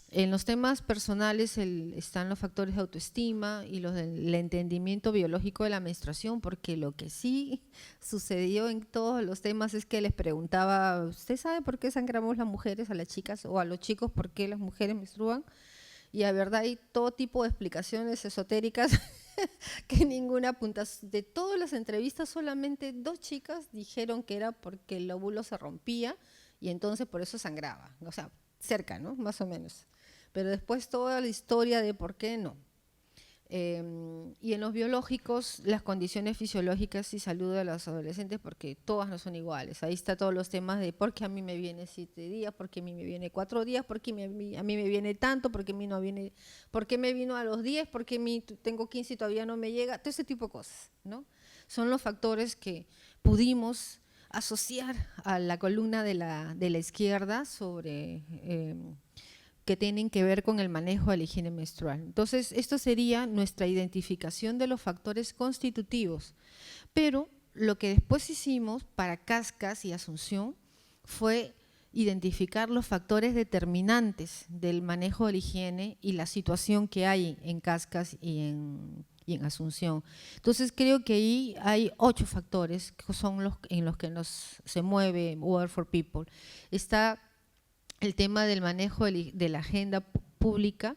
En los temas personales están los factores de autoestima y los del entendimiento biológico de la menstruación, porque lo que sí sucedió en todos los temas es que les preguntaba, ¿usted sabe por qué sangramos las mujeres, a las chicas, o a los chicos por qué las mujeres menstruan? Y a verdad hay todo tipo de explicaciones esotéricas que ninguna apunta. De todas las entrevistas solamente 2 chicas dijeron que era porque el óvulo se rompía y entonces por eso sangraba, o sea, cerca, ¿no? Más o menos. Pero después toda la historia de por qué no. Y en los biológicos, las condiciones fisiológicas y salud de los adolescentes, porque todas no son iguales. Ahí está todos los temas de por qué a mí me viene 7 días, por qué a mí me viene 4 días, por qué a mí me viene tanto, por qué a mí no viene, por qué me vino a los 10, por qué a mí tengo 15 y todavía no me llega, todo ese tipo de cosas, ¿no? Son los factores que pudimos asociar a la columna de la izquierda sobre que tienen que ver con el manejo de la higiene menstrual. Entonces, esto sería nuestra identificación de los factores constitutivos, pero lo que después hicimos para Cascas y Asunción fue identificar los factores determinantes del manejo de la higiene y la situación que hay en Cascas y en Asunción. Entonces, creo que ahí hay 8 factores que son los en los que se mueve Water for People. Está el tema del manejo de la agenda pública,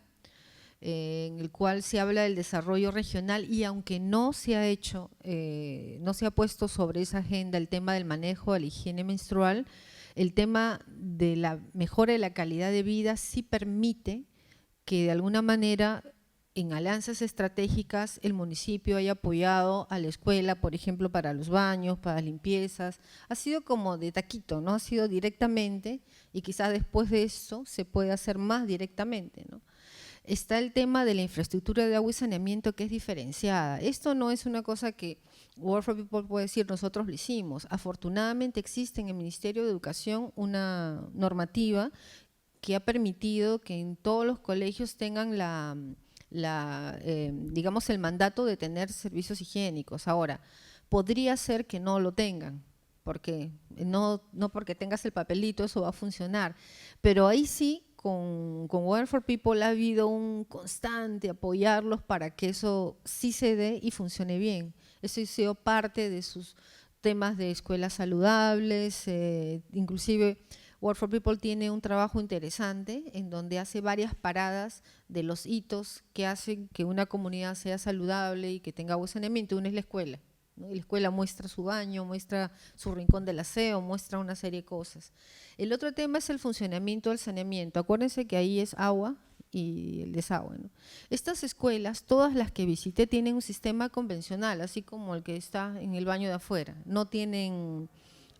en el cual se habla del desarrollo regional, y aunque no se ha hecho, no se ha puesto sobre esa agenda el tema del manejo de la higiene menstrual, el tema de la mejora de la calidad de vida sí permite que de alguna manera en alianzas estratégicas el municipio haya apoyado a la escuela, por ejemplo, para los baños, para limpiezas. Ha sido como de taquito, ¿no? Ha sido directamente y quizás después de eso se puede hacer más directamente, ¿no? Está el tema de la infraestructura de agua y saneamiento, que es diferenciada. Esto no es una cosa que World for People puede decir, nosotros lo hicimos. Afortunadamente existe en el Ministerio de Educación una normativa que ha permitido que en todos los colegios tengan digamos, el mandato de tener servicios higiénicos. Ahora, podría ser que no lo tengan, porque no porque tengas el papelito eso va a funcionar, pero ahí sí con Water for People ha habido un constante apoyarlos para que eso sí se dé y funcione bien. Eso ha sido parte de sus temas de escuelas saludables, inclusive Water for People tiene un trabajo interesante en donde hace varias paradas de los hitos que hacen que una comunidad sea saludable y que tenga buen saneamiento. Uno es la escuela, ¿no? Y la escuela muestra su baño, muestra su rincón del aseo, muestra una serie de cosas. El otro tema es el funcionamiento del saneamiento. Acuérdense que ahí es agua y el desagüe, ¿no? Estas escuelas, todas las que visité, tienen un sistema convencional, así como el que está en el baño de afuera. No tienen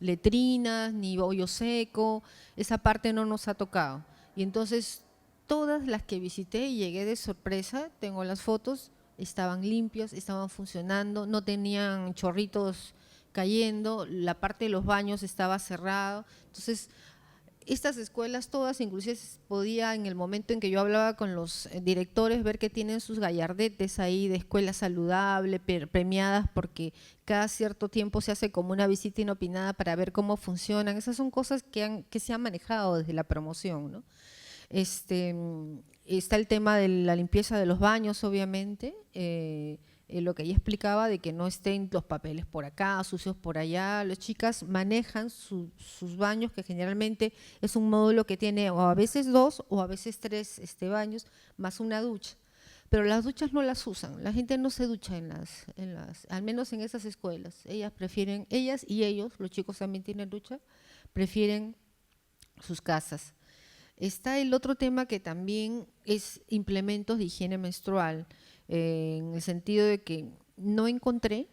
letrinas, ni hoyo seco, esa parte no nos ha tocado. Y entonces todas las que visité, llegué de sorpresa, tengo las fotos, estaban limpios, estaban funcionando, no tenían chorritos cayendo, la parte de los baños estaba cerrada. Entonces, estas escuelas todas, inclusive podía en el momento en que yo hablaba con los directores ver que tienen sus gallardetes ahí de escuela saludable, premiadas porque cada cierto tiempo se hace como una visita inopinada para ver cómo funcionan. Esas son cosas que se han manejado desde la promoción, ¿no? Está el tema de la limpieza de los baños, obviamente, lo que ella explicaba de que no estén los papeles por acá, sucios por allá. Las chicas manejan sus baños, que generalmente es un módulo que tiene o a veces 2 o a veces 3 baños, más una ducha. Pero las duchas no las usan, la gente no se ducha al menos en esas escuelas. Ellas prefieren, ellas y ellos, los chicos también tienen ducha, prefieren sus casas. Está el otro tema que también es implementos de higiene menstrual, en el sentido de que no encontré,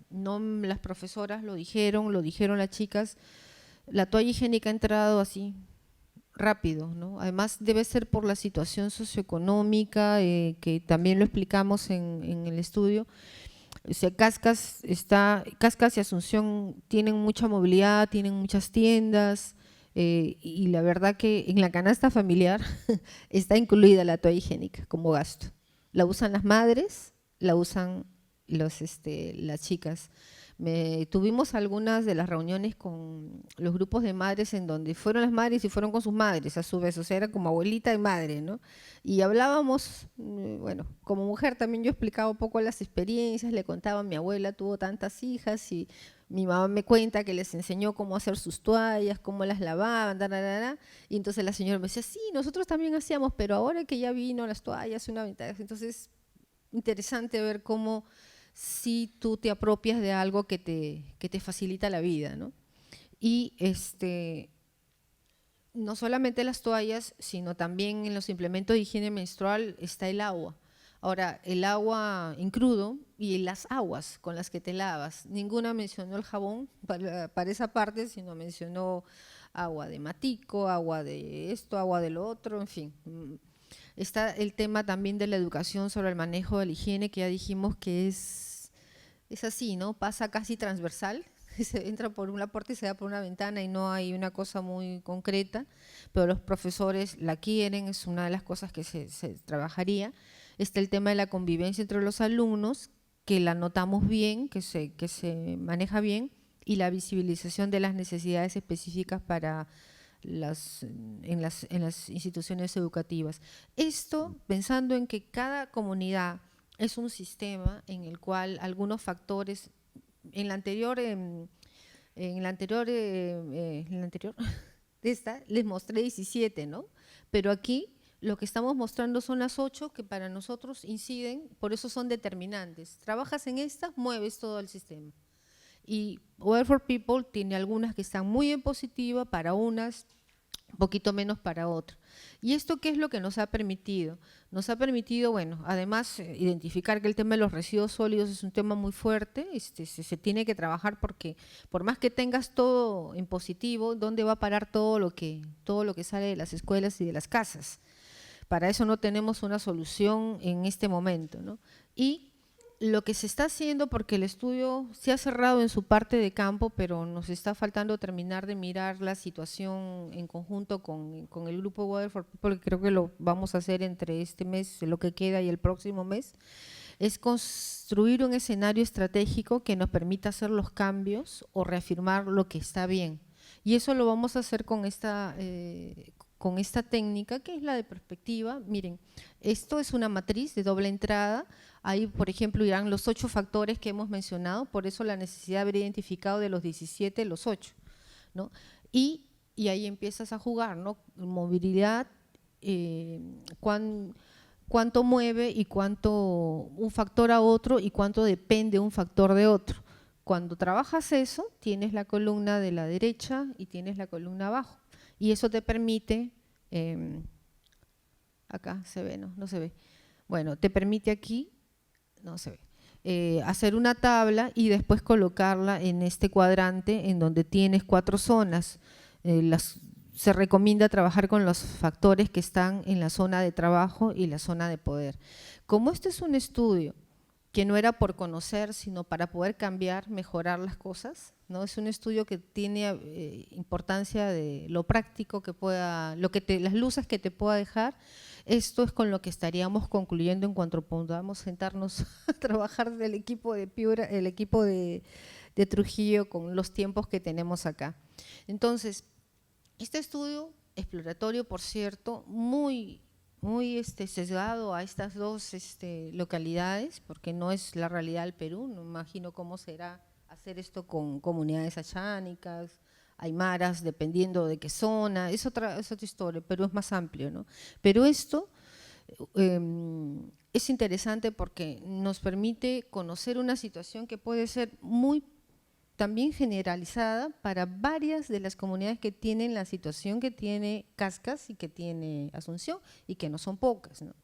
no las profesoras lo dijeron las chicas, la toalla higiénica ha entrado así rápido, ¿no? Además debe ser por la situación socioeconómica, que también lo explicamos en el estudio. O sea, Cascas y Asunción tienen mucha movilidad, tienen muchas tiendas, y la verdad que en la canasta familiar está incluida la toalla higiénica como gasto. La usan las madres, la usan las chicas. Tuvimos algunas de las reuniones con los grupos de madres en donde fueron las madres y fueron con sus madres a su vez, o sea, era como abuelita y madre, ¿no? Y hablábamos, bueno, como mujer también yo explicaba un poco las experiencias, le contaba, mi abuela tuvo tantas hijas y mi mamá me cuenta que les enseñó cómo hacer sus toallas, cómo las lavaban, y entonces la señora me decía, sí, nosotros también hacíamos, pero ahora que ya vino las toallas, una ventaja. Entonces, interesante ver cómo si tú te apropias de algo que te facilita la vida, ¿no? Y no solamente las toallas, sino también en los implementos de higiene menstrual está el agua. Ahora, el agua en crudo y las aguas con las que te lavas. Ninguna mencionó el jabón para esa parte, sino mencionó agua de matico, agua de esto, agua de lo otro, en fin. Está el tema también de la educación sobre el manejo de la higiene, que ya dijimos que es así, ¿no? Pasa casi transversal, se entra por una puerta y se da por una ventana y no hay una cosa muy concreta, pero los profesores la quieren, es una de las cosas que se trabajaría. Está el tema de la convivencia entre los alumnos, que la notamos bien, que se maneja bien, y la visibilización de las necesidades específicas para en las instituciones educativas. Esto pensando en que cada comunidad es un sistema en el cual algunos factores, en la anterior de esta les mostré 17, ¿no? Pero aquí lo que estamos mostrando son las 8 que para nosotros inciden, por eso son determinantes. Trabajas en estas, mueves todo el sistema. Y Water for People tiene algunas que están muy en positiva, para unas un poquito menos para otro. ¿Y esto qué es lo que nos ha permitido? Nos ha permitido, bueno, además identificar que el tema de los residuos sólidos es un tema muy fuerte, se tiene que trabajar porque por más que tengas todo en positivo, ¿dónde va a parar todo lo que sale de las escuelas y de las casas? Para eso no tenemos una solución en este momento, ¿no? Y lo que se está haciendo, porque el estudio se ha cerrado en su parte de campo, pero nos está faltando terminar de mirar la situación en conjunto con el grupo Water for People, que creo que lo vamos a hacer entre este mes, lo que queda, y el próximo mes, es construir un escenario estratégico que nos permita hacer los cambios o reafirmar lo que está bien. Y eso lo vamos a hacer con esta técnica, que es la de perspectiva. Miren, esto es una matriz de doble entrada. Ahí, por ejemplo, irán los 8 factores que hemos mencionado, por eso la necesidad de haber identificado de los 17, los 8, ¿no? Y ahí empiezas a jugar, ¿no? Movilidad, cuánto mueve y cuánto un factor a otro y cuánto depende un factor de otro. Cuando trabajas eso, tienes la columna de la derecha y tienes la columna abajo. Y eso te permite, acá se ve, no se ve, bueno, te permite aquí, no se ve, hacer una tabla y después colocarla en este cuadrante en donde tienes 4 zonas. Se recomienda trabajar con los factores que están en la zona de trabajo y la zona de poder. Como este es un estudio que no era por conocer, sino para poder cambiar, mejorar las cosas, ¿no? Es un estudio que tiene importancia de lo práctico que pueda, las luces que te pueda dejar. Esto es con lo que estaríamos concluyendo en cuanto podamos sentarnos a trabajar del equipo de Piura, el equipo de Trujillo, con los tiempos que tenemos acá. Entonces, este estudio exploratorio, por cierto, muy sesgado a estas 2 localidades, porque no es la realidad del Perú. No me imagino cómo será hacer esto con comunidades achánicas, aymaras, dependiendo de qué zona, es otra historia, pero es más amplio, ¿no? Pero esto es interesante porque nos permite conocer una situación que puede ser muy también generalizada para varias de las comunidades que tienen la situación que tiene Cascas y que tiene Asunción, y que no son pocas, ¿no?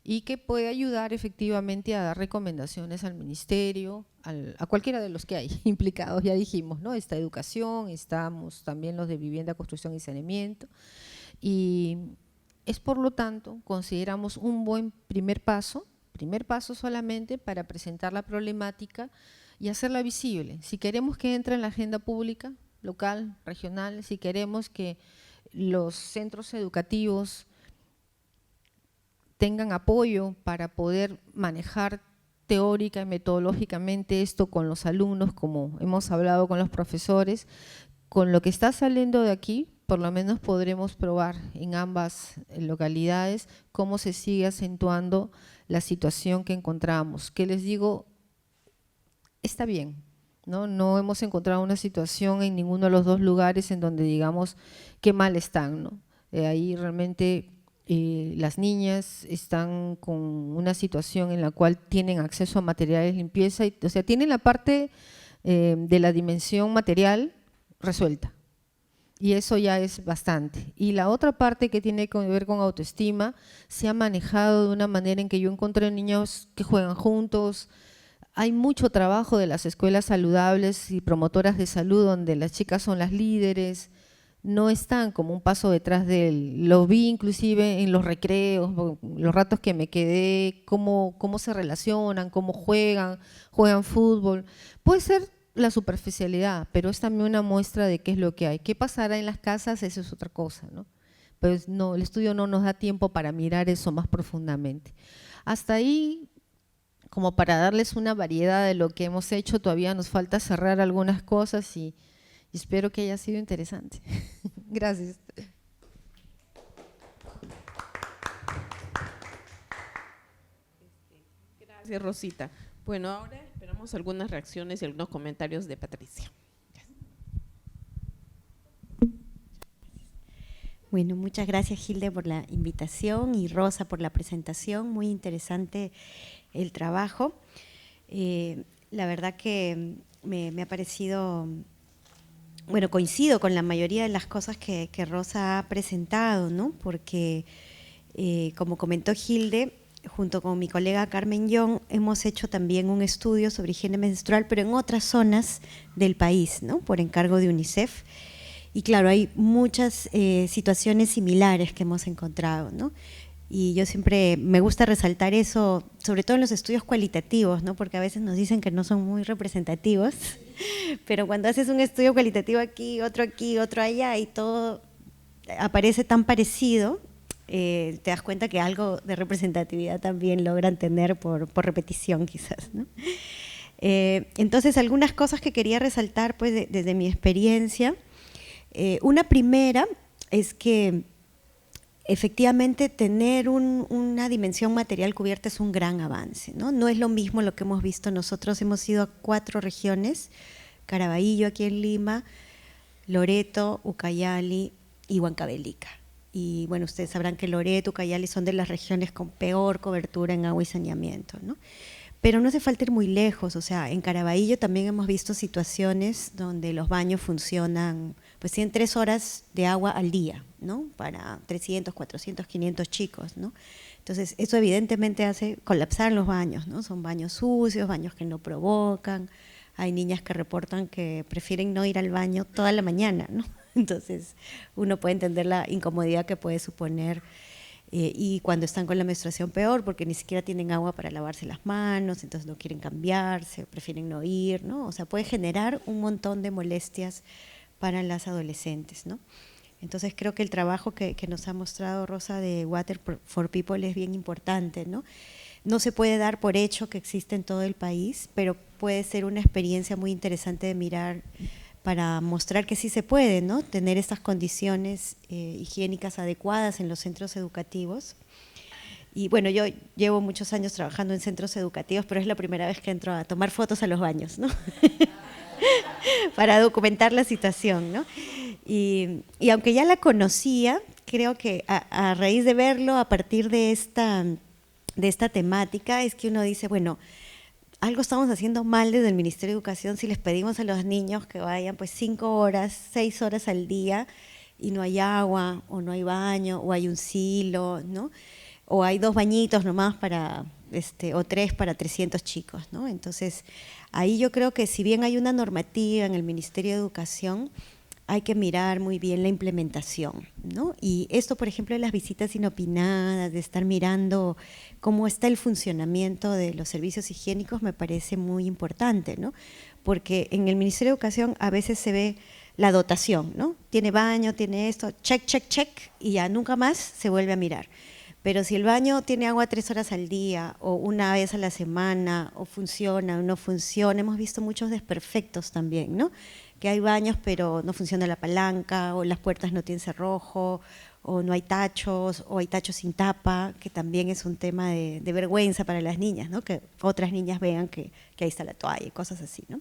Y que puede ayudar efectivamente a dar recomendaciones al ministerio, a cualquiera de los que hay implicados, ya dijimos, ¿no? Está educación, estamos también los de vivienda, construcción y saneamiento, y es por lo tanto, consideramos un buen primer paso solamente para presentar la problemática y hacerla visible. Si queremos que entre en la agenda pública, local, regional, si queremos que los centros educativos tengan apoyo para poder manejar teórica y metodológicamente esto con los alumnos, como hemos hablado con los profesores, con lo que está saliendo de aquí, por lo menos podremos probar en ambas localidades cómo se sigue acentuando la situación que encontramos. Que les digo, está bien, ¿no? No hemos encontrado una situación en ninguno de los 2 lugares en donde digamos qué mal están, ¿no? Ahí realmente las niñas están con una situación en la cual tienen acceso a materiales de limpieza, o sea, tienen la parte de la dimensión material resuelta. Y eso ya es bastante. Y la otra parte que tiene que ver con autoestima se ha manejado de una manera en que yo encontré niños que juegan juntos. Hay mucho trabajo de las escuelas saludables y promotoras de salud donde las chicas son las líderes, no están como un paso detrás de él. Lo vi inclusive en los recreos, los ratos que me quedé, cómo se relacionan, cómo juegan fútbol. Puede ser la superficialidad, pero es también una muestra de qué es lo que hay. ¿Qué pasará en las casas? Eso es otra cosa, ¿no? Pues no, el estudio no nos da tiempo para mirar eso más profundamente. Hasta ahí, como para darles una variedad de lo que hemos hecho, todavía nos falta cerrar algunas cosas y espero que haya sido interesante. Gracias. Gracias, Rosita. Bueno, ahora esperamos algunas reacciones y algunos comentarios de Patricia. Bueno, muchas gracias, Gilde, por la invitación y Rosa por la presentación. Muy interesante el trabajo. La verdad que me ha parecido bueno, coincido con la mayoría de las cosas que Rosa ha presentado, ¿no? Porque, como comentó Hilde, junto con mi colega Carmen Young, hemos hecho también un estudio sobre higiene menstrual, pero en otras zonas del país, ¿no? Por encargo de UNICEF. Y claro, hay muchas situaciones similares que hemos encontrado, ¿no? Y yo siempre me gusta resaltar eso, sobre todo en los estudios cualitativos, ¿no? Porque a veces nos dicen que no son muy representativos, pero cuando haces un estudio cualitativo aquí, otro allá, y todo aparece tan parecido, te das cuenta que algo de representatividad también logran tener por repetición quizás, ¿no? Entonces, algunas cosas que quería resaltar pues, desde mi experiencia. Una primera es que efectivamente tener una dimensión material cubierta es un gran avance, ¿no? No es lo mismo lo que hemos visto nosotros. Hemos ido a 4 regiones, Caraballo aquí en Lima, Loreto, Ucayali y Huancavelica. Y bueno, ustedes sabrán que Loreto, Ucayali son de las regiones con peor cobertura en agua y saneamiento, ¿no? Pero no hace falta ir muy lejos, o sea, en Caraballo también hemos visto situaciones donde los baños funcionan, pues tienen 3 horas de agua al día, ¿no? Para 300, 400, 500 chicos, ¿no? Entonces, eso evidentemente hace colapsar los baños, ¿no? Son baños sucios, baños que no provocan. Hay niñas que reportan que prefieren no ir al baño toda la mañana, ¿no? Entonces, uno puede entender la incomodidad que puede suponer, y cuando están con la menstruación peor, porque ni siquiera tienen agua para lavarse las manos, entonces no quieren cambiarse, prefieren no ir, ¿no? O sea, puede generar un montón de molestias para las adolescentes, ¿no? Entonces, creo que el trabajo que nos ha mostrado Rosa de Water for People es bien importante, ¿no? No se puede dar por hecho que existe en todo el país, pero puede ser una experiencia muy interesante de mirar para mostrar que sí se puede, ¿no? Tener estas condiciones higiénicas adecuadas en los centros educativos. Y bueno, yo llevo muchos años trabajando en centros educativos, pero es la primera vez que entro a tomar fotos a los baños, ¿no? Para documentar la situación, ¿no? Y aunque ya la conocía, creo que a raíz de verlo, a partir de esta temática, es que uno dice, bueno, algo estamos haciendo mal desde el Ministerio de Educación si les pedimos a los niños que vayan pues 5 horas, 6 horas al día y no hay agua, o no hay baño, o hay un silo, ¿no? O hay 2 bañitos nomás para, o 3 para 300 chicos, ¿no? Entonces, ahí yo creo que si bien hay una normativa en el Ministerio de Educación, hay que mirar muy bien la implementación, ¿no? Y esto, por ejemplo, de las visitas inopinadas, de estar mirando cómo está el funcionamiento de los servicios higiénicos, me parece muy importante, ¿no? Porque en el Ministerio de Educación a veces se ve la dotación, ¿no? Tiene baño, tiene esto, check, check, check, y ya nunca más se vuelve a mirar. Pero si el baño tiene agua 3 horas al día, o una vez a la semana, o funciona o no funciona, hemos visto muchos desperfectos también, ¿no? Que hay baños pero no funciona la palanca, o las puertas no tienen cerrojo, o no hay tachos, o hay tachos sin tapa, que también es un tema de vergüenza para las niñas, ¿no? Que otras niñas vean que ahí está la toalla y cosas así, ¿no?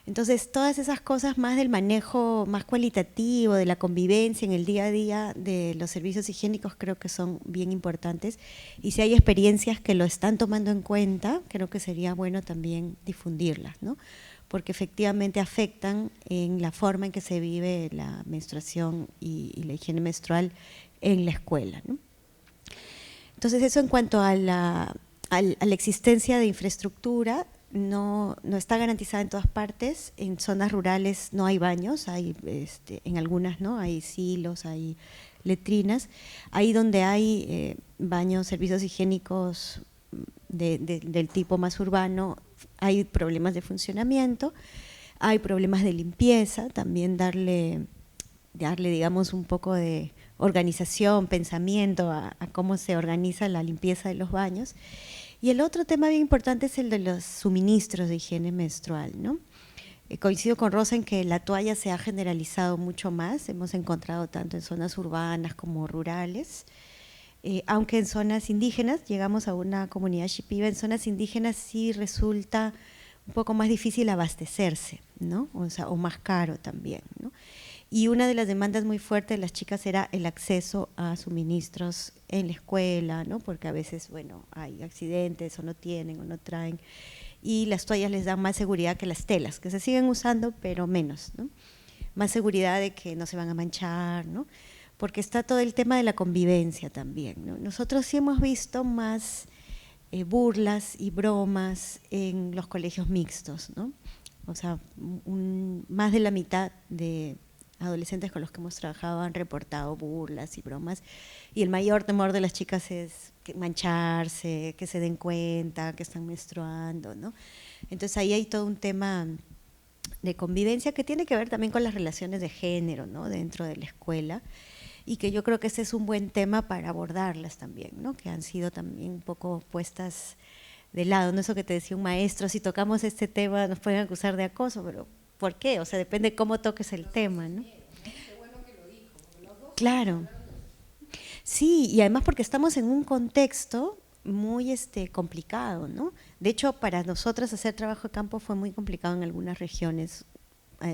Entonces, todas esas cosas más del manejo más cualitativo, de la convivencia en el día a día de los servicios higiénicos, creo que son bien importantes. Y si hay experiencias que lo están tomando en cuenta, creo que sería bueno también difundirlas, ¿no? Porque efectivamente afectan en la forma en que se vive la menstruación y la higiene menstrual en la escuela, ¿no? Entonces, eso en cuanto a la existencia de infraestructura. No está garantizada en todas partes. En zonas rurales no hay baños, hay en algunas no, hay silos, hay letrinas. Ahí donde hay baños, servicios higiénicos del tipo más urbano, hay problemas de funcionamiento, hay problemas de limpieza, también darle digamos un poco de organización, pensamiento a cómo se organiza la limpieza de los baños. Y el otro tema bien importante es el de los suministros de higiene menstrual, ¿no? Coincido con Rosa en que la toalla se ha generalizado mucho más, hemos encontrado tanto en zonas urbanas como rurales, aunque en zonas indígenas, llegamos a una comunidad shipiba, en zonas indígenas sí resulta un poco más difícil abastecerse, ¿no? O sea, o más caro también, ¿no? Y una de las demandas muy fuertes de las chicas era el acceso a suministros en la escuela, ¿no? Porque a veces, bueno, hay accidentes o no tienen o no traen, y las toallas les dan más seguridad que las telas, que se siguen usando, pero menos, ¿no? más seguridad de que no se van a manchar, ¿no? Porque está todo el tema de la convivencia también, ¿no? Nosotros sí hemos visto más burlas y bromas en los colegios mixtos, ¿no? O sea, más de la mitad de adolescentes con los que hemos trabajado han reportado burlas y bromas, y el mayor temor de las chicas es mancharse, que se den cuenta, que están menstruando, ¿no? Entonces ahí hay todo un tema de convivencia que tiene que ver también con las relaciones de género, ¿no? Dentro de la escuela, y que yo creo que ese es un buen tema para abordarlas también, ¿no? Que han sido también un poco puestas de lado, ¿no? Eso que te decía un maestro, si tocamos este tema nos pueden acusar de acoso, pero ¿por qué? O sea, depende cómo toques el tema, ¿no? Claro. Sí, y además porque estamos en un contexto muy complicado, ¿no? De hecho, para nosotras hacer trabajo de campo fue muy complicado en algunas regiones,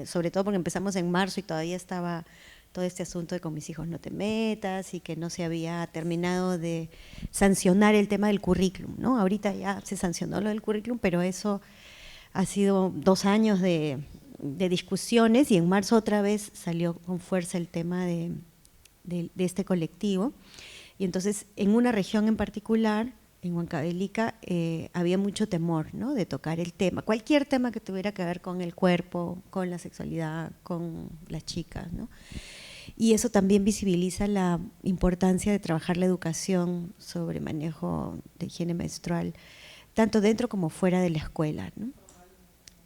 sobre todo porque empezamos en marzo y todavía estaba todo este asunto de con mis hijos no te metas y que no se había terminado de sancionar el tema del currículum, ¿no? Ahorita ya se sancionó lo del currículum, pero eso ha sido 2 años de discusiones, y en marzo otra vez salió con fuerza el tema de este colectivo. Y entonces en una región en particular, en Huancavelica, había mucho temor, ¿no? De tocar el tema, cualquier tema que tuviera que ver con el cuerpo, con la sexualidad, con las chicas, ¿no? Y eso también visibiliza la importancia de trabajar la educación sobre manejo de higiene menstrual, tanto dentro como fuera de la escuela, ¿no?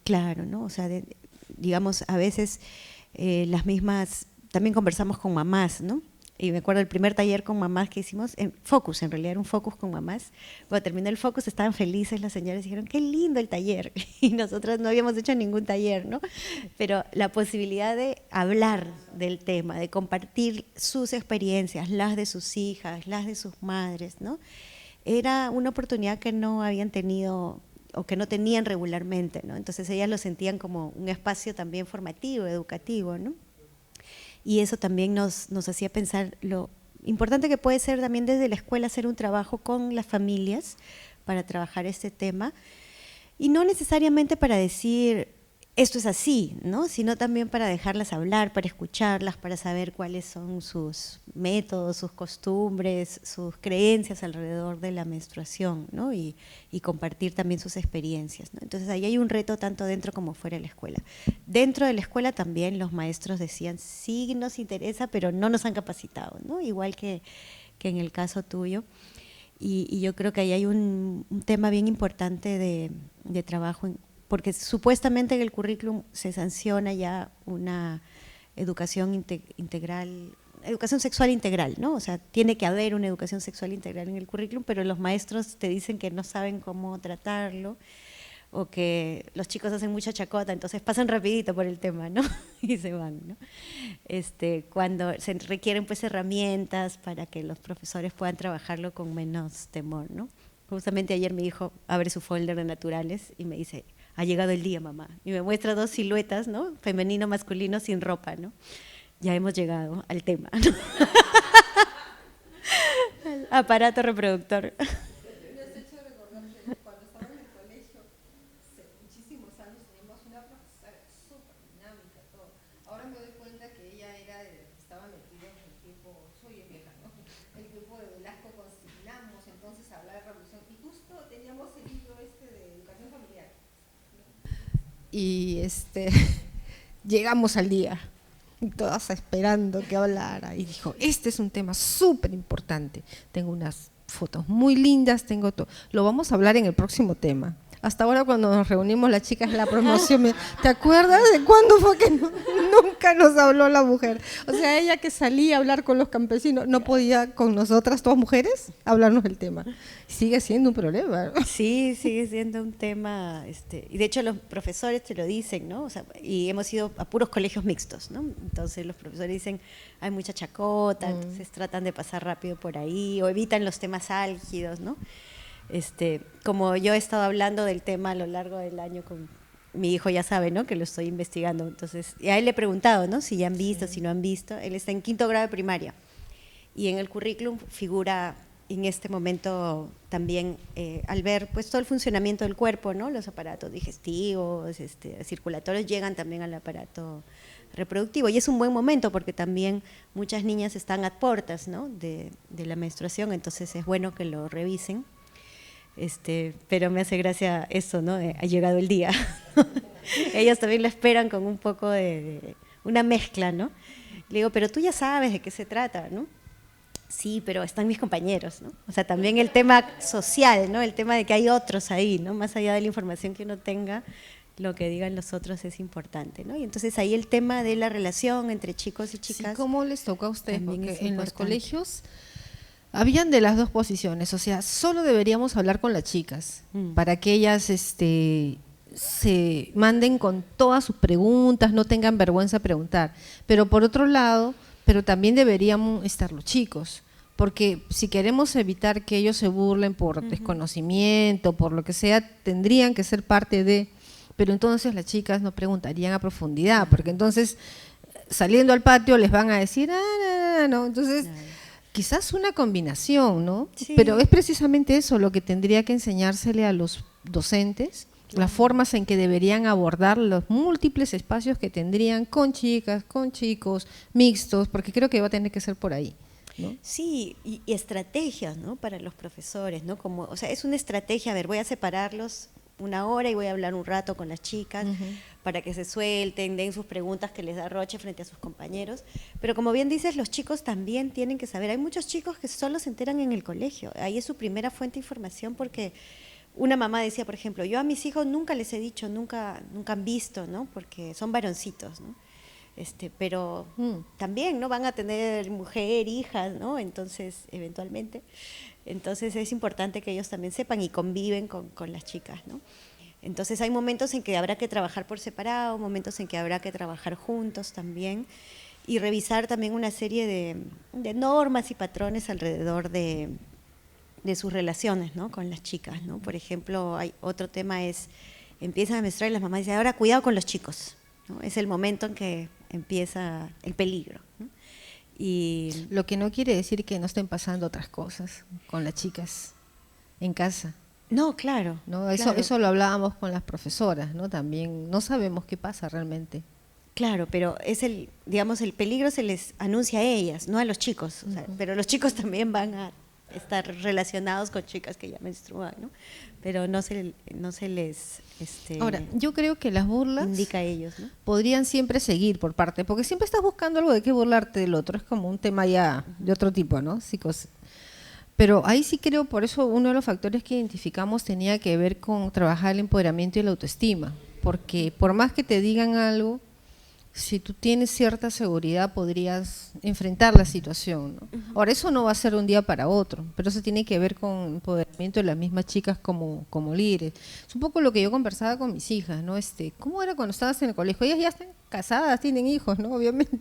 Claro, ¿no? O sea, digamos, a veces las mismas, también conversamos con mamás, ¿no? Y me acuerdo el primer taller con mamás que hicimos, en Focus, en realidad era un Focus con mamás. Cuando terminó el Focus estaban felices las señoras y dijeron, qué lindo el taller. Y nosotras no habíamos hecho ningún taller, ¿no? Pero la posibilidad de hablar del tema, de compartir sus experiencias, las de sus hijas, las de sus madres, ¿no? Era una oportunidad que no habían tenido o que no tenían regularmente, ¿no? Entonces ellas lo sentían como un espacio también formativo, educativo, ¿no? Y eso también nos hacía pensar lo importante que puede ser también desde la escuela hacer un trabajo con las familias para trabajar este tema, y no necesariamente para decir esto es así, ¿no? Sino también para dejarlas hablar, para escucharlas, para saber cuáles son sus métodos, sus costumbres, sus creencias alrededor de la menstruación, ¿no? Y compartir también sus experiencias, ¿no? Entonces ahí hay un reto tanto dentro como fuera de la escuela. Dentro de la escuela también los maestros decían, sí nos interesa, pero no nos han capacitado, ¿no? Igual que en el caso tuyo. Y yo creo que ahí hay un tema bien importante de trabajo porque supuestamente en el currículum se sanciona ya una educación integral, educación sexual integral, ¿no? O sea, tiene que haber una educación sexual integral en el currículum, pero los maestros te dicen que no saben cómo tratarlo, o que los chicos hacen mucha chacota, entonces pasan rapidito por el tema, ¿no? Y se van, ¿no? Cuando se requieren pues herramientas para que los profesores puedan trabajarlo con menos temor, ¿no? Justamente ayer mi hijo abre su folder de naturales y me dice, ha llegado el día, mamá. Y me muestra 2 siluetas, ¿no? Femenino, masculino, sin ropa, ¿no? Ya hemos llegado al tema, ¿no? Al aparato reproductor. Me has hecho recordar que cuando estaba en el colegio, hace muchísimos años, teníamos una profesora súper dinámica, todo. Ahora me doy cuenta que ella era estaba metida en el tiempo, soy vieja, ¿no? El tiempo de Velasco consignamos, entonces hablaba de revolución. Y justo teníamos el libro de educación familiar. Y llegamos al día, todas esperando que hablara, y dijo, este es un tema súper importante, tengo unas fotos muy lindas, tengo todo, lo vamos a hablar en el próximo tema. Hasta ahora cuando nos reunimos las chicas en la promoción, ¿te acuerdas de cuándo fue que nunca nos habló la mujer? O sea, ella que salía a hablar con los campesinos, no podía con nosotras, todas mujeres, hablarnos del tema. Sigue siendo un problema, ¿no? Sí, sigue siendo un tema, y de hecho los profesores te lo dicen, ¿no? O sea, y hemos ido a puros colegios mixtos, ¿no? Entonces los profesores dicen, hay mucha chacota, entonces tratan de pasar rápido por ahí, o evitan los temas álgidos, ¿no? Como yo he estado hablando del tema a lo largo del año con mi hijo, ya sabe, ¿no? Que lo estoy investigando, entonces, y a él le he preguntado, ¿no? Si ya han visto, si no han visto, él está en 5º grado de primaria, y en el currículum figura en este momento también al ver pues todo el funcionamiento del cuerpo, ¿no? Los aparatos digestivos, circulatorios llegan también al aparato reproductivo, y es un buen momento porque también muchas niñas están a puertas, ¿no? de la menstruación, entonces es bueno que lo revisen. Pero me hace gracia eso, ¿no? Ha llegado el día. Ellas también lo esperan con un poco de una mezcla, ¿no? Le digo, pero tú ya sabes de qué se trata, ¿no? Sí, pero están mis compañeros, ¿no? O sea, también el tema social, ¿no? El tema de que hay otros ahí, ¿no? Más allá de la información que uno tenga, lo que digan los otros es importante, ¿no? Y entonces ahí el tema de la relación entre chicos y chicas. Sí, ¿cómo les toca a ustedes? Porque en los importante. colegios habían de las dos posiciones, o sea, solo deberíamos hablar con las chicas para que ellas se manden con todas sus preguntas, no tengan vergüenza de preguntar. Pero por otro lado, pero también deberíamos estar los chicos, porque si queremos evitar que ellos se burlen por desconocimiento, por lo que sea, tendrían que ser parte de, pero entonces las chicas no preguntarían a profundidad, porque entonces saliendo al patio les van a decir, no, entonces quizás una combinación, ¿no? Sí. Pero es precisamente eso lo que tendría que enseñársele a los docentes, las formas en que deberían abordar los múltiples espacios que tendrían con chicas, con chicos, mixtos, porque creo que va a tener que ser por ahí, ¿no? Sí, y estrategias, ¿no? Para los profesores, ¿no? Como, o sea, es una estrategia, a ver, voy a separarlos una hora y voy a hablar un rato con las chicas para que se suelten, den sus preguntas que les da Roche frente a sus compañeros. Pero como bien dices, los chicos también tienen que saber. Hay muchos chicos que solo se enteran en el colegio. Ahí es su primera fuente de información porque una mamá decía, por ejemplo, yo a mis hijos nunca les he dicho, nunca han visto, ¿no? Porque son varoncitos, ¿no? Pero también, ¿no? Van a tener mujer, hijas, ¿no? Entonces, eventualmente. Entonces es importante que ellos también sepan y conviven con las chicas, ¿no? Entonces hay momentos en que habrá que trabajar por separado, momentos en que habrá que trabajar juntos también y revisar también una serie de normas y patrones alrededor de sus relaciones, ¿no? Con las chicas, ¿no? Por ejemplo, hay otro tema es, empiezan a menstruar y las mamás dicen, ahora cuidado con los chicos, ¿no? Es el momento en que empieza el peligro, ¿no? Y lo que no quiere decir que no estén pasando otras cosas con las chicas en casa. No, claro. ¿No? Claro. Eso lo hablábamos con las profesoras, ¿no? También no sabemos qué pasa realmente. Claro, pero es digamos, el peligro se les anuncia a ellas, no a los chicos. O sea, pero los chicos también van a estar relacionados con chicas que ya menstruan, ¿no? Pero no se les ahora, yo creo que las burlas indica a ellos, ¿no? podrían siempre seguir por parte, porque siempre estás buscando algo de qué burlarte del otro, es como un tema ya de otro tipo, ¿no? Pero ahí sí creo, por eso uno de los factores que identificamos tenía que ver con trabajar el empoderamiento y la autoestima, porque por más que te digan algo, si tú tienes cierta seguridad podrías enfrentar la situación, ¿no? Ahora, eso no va a ser de un día para otro, pero eso tiene que ver con el empoderamiento de las mismas chicas como líderes. Es un poco lo que yo conversaba con mis hijas, ¿no? ¿Cómo era cuando estabas en el colegio? Ellas ya están casadas, tienen hijos, ¿no? Obviamente.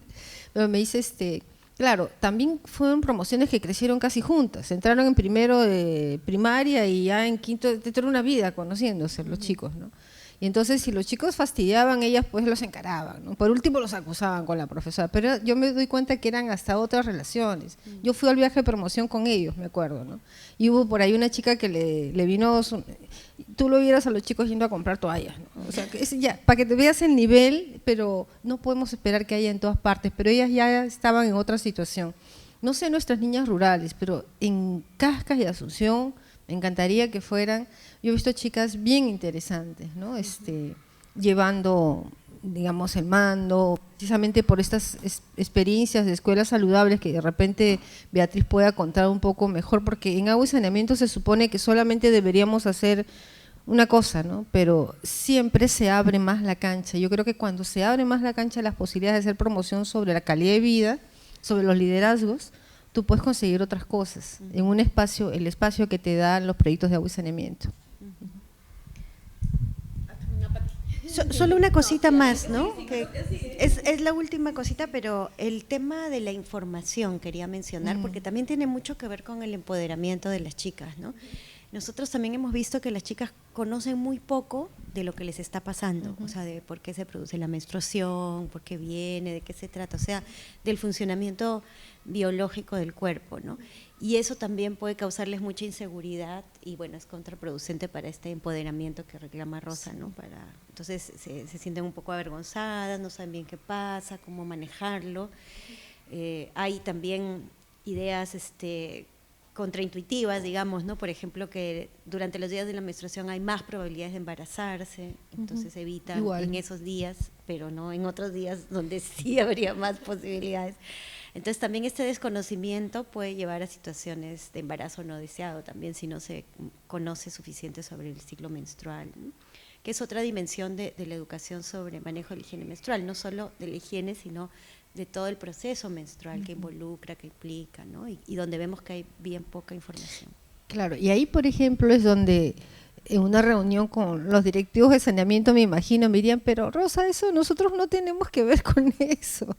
Pero me dice, claro, también fueron promociones que crecieron casi juntas, entraron en primero de primaria y ya en quinto, de toda una vida conociéndose los chicos, ¿no? Y entonces si los chicos fastidiaban, ellas pues los encaraban, ¿no? Por último los acusaban con la profesora, pero yo me doy cuenta que eran hasta otras relaciones. Yo fui al viaje de promoción con ellos, me acuerdo, ¿no? Y hubo por ahí una chica que le vino, tú lo vieras a los chicos yendo a comprar toallas, ¿no? O sea, que ya, para que te veas el nivel, pero no podemos esperar que haya en todas partes, pero ellas ya estaban en otra situación. No sé nuestras niñas rurales, pero en Cascas y Asunción me encantaría que fueran. Yo he visto chicas bien interesantes, ¿no? Llevando, digamos, el mando, precisamente por estas experiencias de escuelas saludables que de repente Beatriz pueda contar un poco mejor, porque en agua y saneamiento se supone que solamente deberíamos hacer una cosa, ¿no? Pero siempre se abre más la cancha. Yo creo que cuando se abre más la cancha, las posibilidades de hacer promoción sobre la calidad de vida, sobre los liderazgos, tú puedes conseguir otras cosas en un espacio, el espacio que te dan los proyectos de agua y saneamiento. Solo una cosita más, ¿no? Que es la última cosita, pero el tema de la información quería mencionar, porque también tiene mucho que ver con el empoderamiento de las chicas, ¿no? nosotros también hemos visto que las chicas conocen muy poco de lo que les está pasando, o sea, de por qué se produce la menstruación, por qué viene, de qué se trata, o sea, del funcionamiento biológico del cuerpo, ¿no? Y eso también puede causarles mucha inseguridad y, bueno, es contraproducente para este empoderamiento que reclama Rosa, ¿no? Entonces se sienten un poco avergonzadas, no saben bien qué pasa, cómo manejarlo. Hay también ideas contraintuitivas, digamos, ¿no? Por ejemplo, que durante los días de la menstruación hay más probabilidades de embarazarse, entonces evita en esos días, pero no en otros días donde sí habría más posibilidades. Entonces también este desconocimiento puede llevar a situaciones de embarazo no deseado también si no se conoce suficiente sobre el ciclo menstrual, ¿no? Que es otra dimensión de la educación sobre manejo de la higiene menstrual, no solo de la higiene, sino de todo el proceso menstrual que involucra, que implica, ¿no? Y donde vemos que hay bien poca información. Claro, y ahí, por ejemplo, es donde en una reunión con los directivos de saneamiento, me imagino, me dirían, pero Rosa, eso nosotros no tenemos que ver con eso.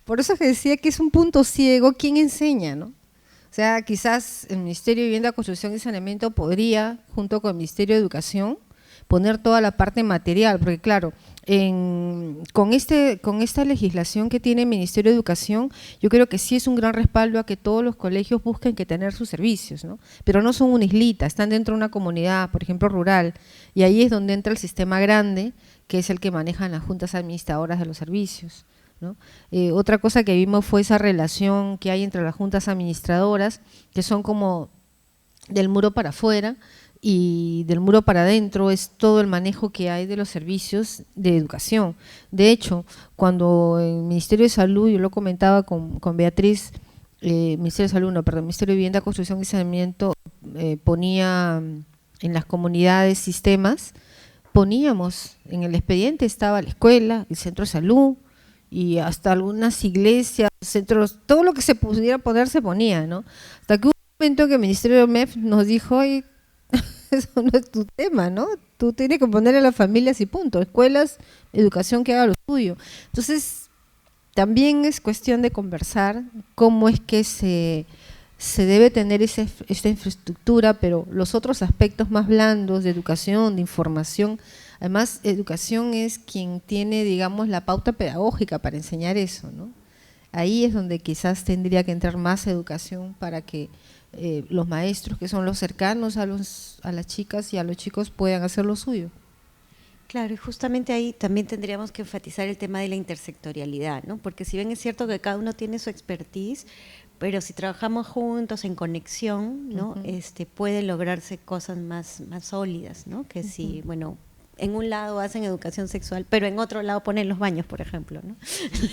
Por eso que decía que es un punto ciego, ¿quién enseña, no? O sea, quizás el Ministerio de Vivienda, Construcción y Saneamiento podría, junto con el Ministerio de Educación, poner toda la parte material, porque claro, con esta legislación que tiene el Ministerio de Educación, yo creo que sí es un gran respaldo a que todos los colegios busquen que tener sus servicios, ¿no? Pero no son una islita, están dentro de una comunidad, por ejemplo, rural, y ahí es donde entra el sistema grande, que es el que manejan las juntas administradoras de los servicios, ¿no? Otra cosa que vimos fue esa relación que hay entre las juntas administradoras, que son como del muro para afuera, y del muro para adentro es todo el manejo que hay de los servicios de educación. De hecho, cuando el Ministerio de Salud, yo lo comentaba con Beatriz, Ministerio de Salud, no, perdón, Ministerio de Vivienda, Construcción y Saneamiento ponía en las comunidades sistemas, poníamos en el expediente, estaba la escuela, el centro de salud y hasta algunas iglesias, centros, todo lo que se pudiera poner se ponía, ¿no? Hasta que hubo un momento que el Ministerio de MEF nos dijo, oye, eso no es tu tema, ¿no? Tú tienes que poner a las familias y punto, escuelas, educación que haga lo suyo. Entonces, también es cuestión de conversar cómo es que se debe tener esta infraestructura, pero los otros aspectos más blandos de educación, de información, además educación es quien tiene, digamos, la pauta pedagógica para enseñar eso, ¿no? Ahí es donde quizás tendría que entrar más educación para que los maestros, que son los cercanos a las chicas y a los chicos, puedan hacer lo suyo. Claro, y justamente ahí también tendríamos que enfatizar el tema de la intersectorialidad, ¿no? Porque si bien es cierto que cada uno tiene su expertise, pero si trabajamos juntos en conexión, ¿no? Pueden lograrse cosas más sólidas, ¿no? Que si, bueno, en un lado hacen educación sexual, pero en otro lado ponen los baños, por ejemplo, ¿no?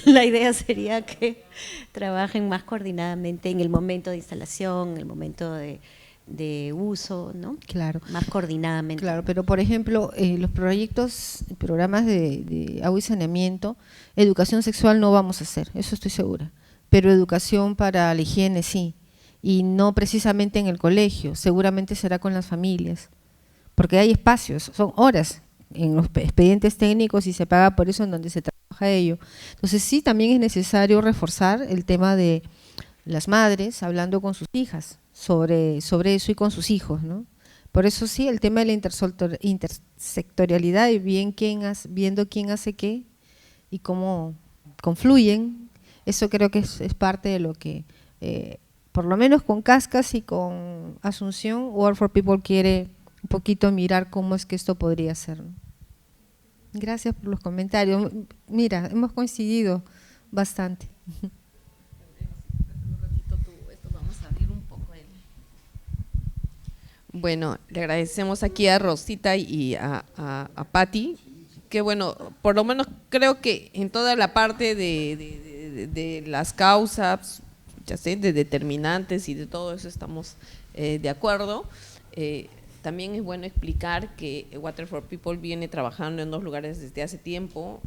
La idea sería que trabajen más coordinadamente en el momento de instalación, en el momento de uso, ¿no? Claro. Más coordinadamente. Claro, pero por ejemplo, los programas de agua y saneamiento, educación sexual no vamos a hacer, eso estoy segura, pero educación para la higiene sí, y no precisamente en el colegio, seguramente será con las familias, porque hay espacios, son horas en los expedientes técnicos y se paga por eso en donde se trabaja ello. Entonces sí, también es necesario reforzar el tema de las madres hablando con sus hijas sobre eso y con sus hijos, ¿no? Por eso sí, el tema de la intersectorialidad y viendo quién hace qué y cómo confluyen, eso creo que es parte de lo que, por lo menos con Cascas y con Asunción, World for People quiere un poquito mirar cómo es que esto podría ser, ¿no? Gracias por los comentarios. Mira, hemos coincidido bastante. Bueno, le agradecemos aquí a Rosita y a Patti, que bueno, por lo menos creo que en toda la parte de las causas, ya sé, de determinantes y de todo eso estamos de acuerdo. También es bueno explicar que Water for People viene trabajando en 2 lugares desde hace tiempo,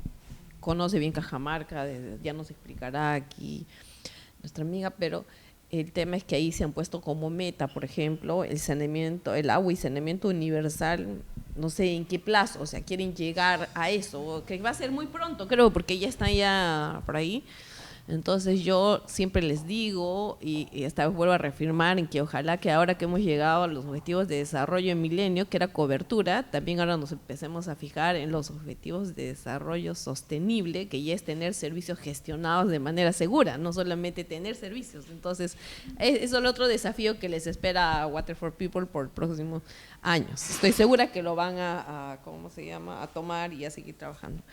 conoce bien Cajamarca, ya nos explicará aquí nuestra amiga, pero el tema es que ahí se han puesto como meta, por ejemplo, el saneamiento, el agua y saneamiento universal, no sé en qué plazo, o sea, quieren llegar a eso, que va a ser muy pronto, creo, porque ya está ya por ahí, Entonces yo siempre les digo, y esta vez vuelvo a reafirmar, en que ojalá que ahora que hemos llegado a los objetivos de desarrollo en milenio, que era cobertura, también ahora nos empecemos a fijar en los objetivos de desarrollo sostenible, que ya es tener servicios gestionados de manera segura, no solamente tener servicios. Entonces, eso es el otro desafío que les espera a Water for People por el próximo años. Estoy segura que lo van ¿cómo se llama?, a tomar y a seguir trabajando.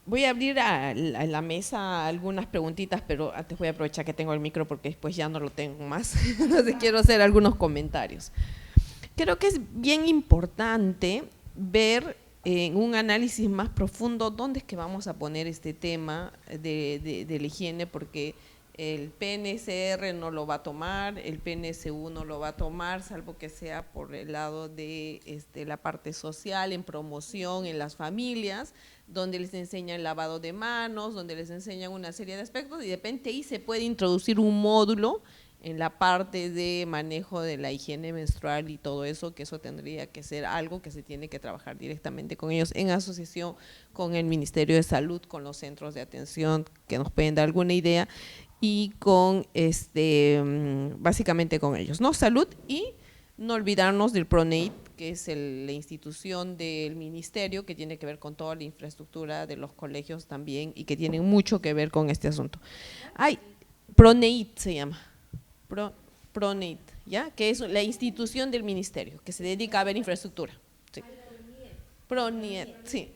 Voy a abrir a la mesa algunas preguntitas, pero antes voy a aprovechar que tengo el micro porque después ya no lo tengo más. Entonces quiero hacer algunos comentarios. Creo que es bien importante ver en un análisis más profundo dónde es que vamos a poner este tema de la higiene, porque el PNCR no lo va a tomar, el PNSU no lo va a tomar, salvo que sea por el lado de la parte social, en promoción, en las familias, donde les enseñan lavado de manos, donde les enseñan una serie de aspectos, y de repente ahí se puede introducir un módulo en la parte de manejo de la higiene menstrual y todo eso, que eso tendría que ser algo que se tiene que trabajar directamente con ellos en asociación con el Ministerio de Salud, con los centros de atención que nos pueden dar alguna idea, y con básicamente con ellos, ¿no? Salud, y no olvidarnos del PRONAID, que es la institución del ministerio que tiene que ver con toda la infraestructura de los colegios también y que tienen mucho que ver con este asunto. PRONAID se llama, PRONAID, ¿ya? Que es la institución del ministerio que se dedica a ver infraestructura. Sí. PRONAID, sí.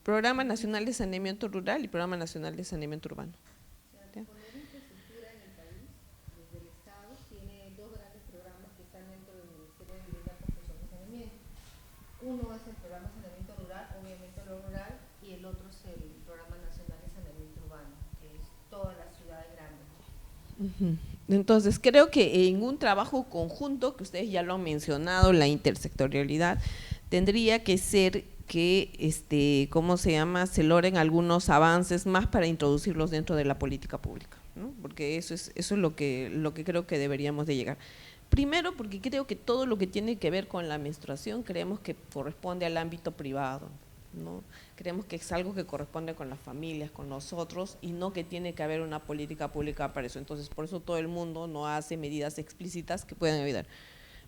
Programa Nacional de Saneamiento Rural y Programa Nacional de Saneamiento Urbano. ¿Ya? Poner infraestructura en el país, desde el Estado, tiene dos grandes programas que están dentro del Ministerio de Vivienda, Construcción y Saneamiento. Uno es el Programa Saneamiento Rural, obviamente lo rural, y el otro es el Programa Nacional de Saneamiento Urbano, que es todas las ciudades grandes. Entonces, creo que en un trabajo conjunto, que ustedes ya lo han mencionado, la intersectorialidad, tendría que ser que ¿cómo se llama?, se logren algunos avances más para introducirlos dentro de la política pública, ¿no? Porque eso es lo que creo que deberíamos de llegar. Primero, porque creo que todo lo que tiene que ver con la menstruación creemos que corresponde al ámbito privado, ¿no? Creemos que es algo que corresponde con las familias, con nosotros, y no que tiene que haber una política pública para eso. Entonces, por eso todo el mundo no hace medidas explícitas que puedan ayudar.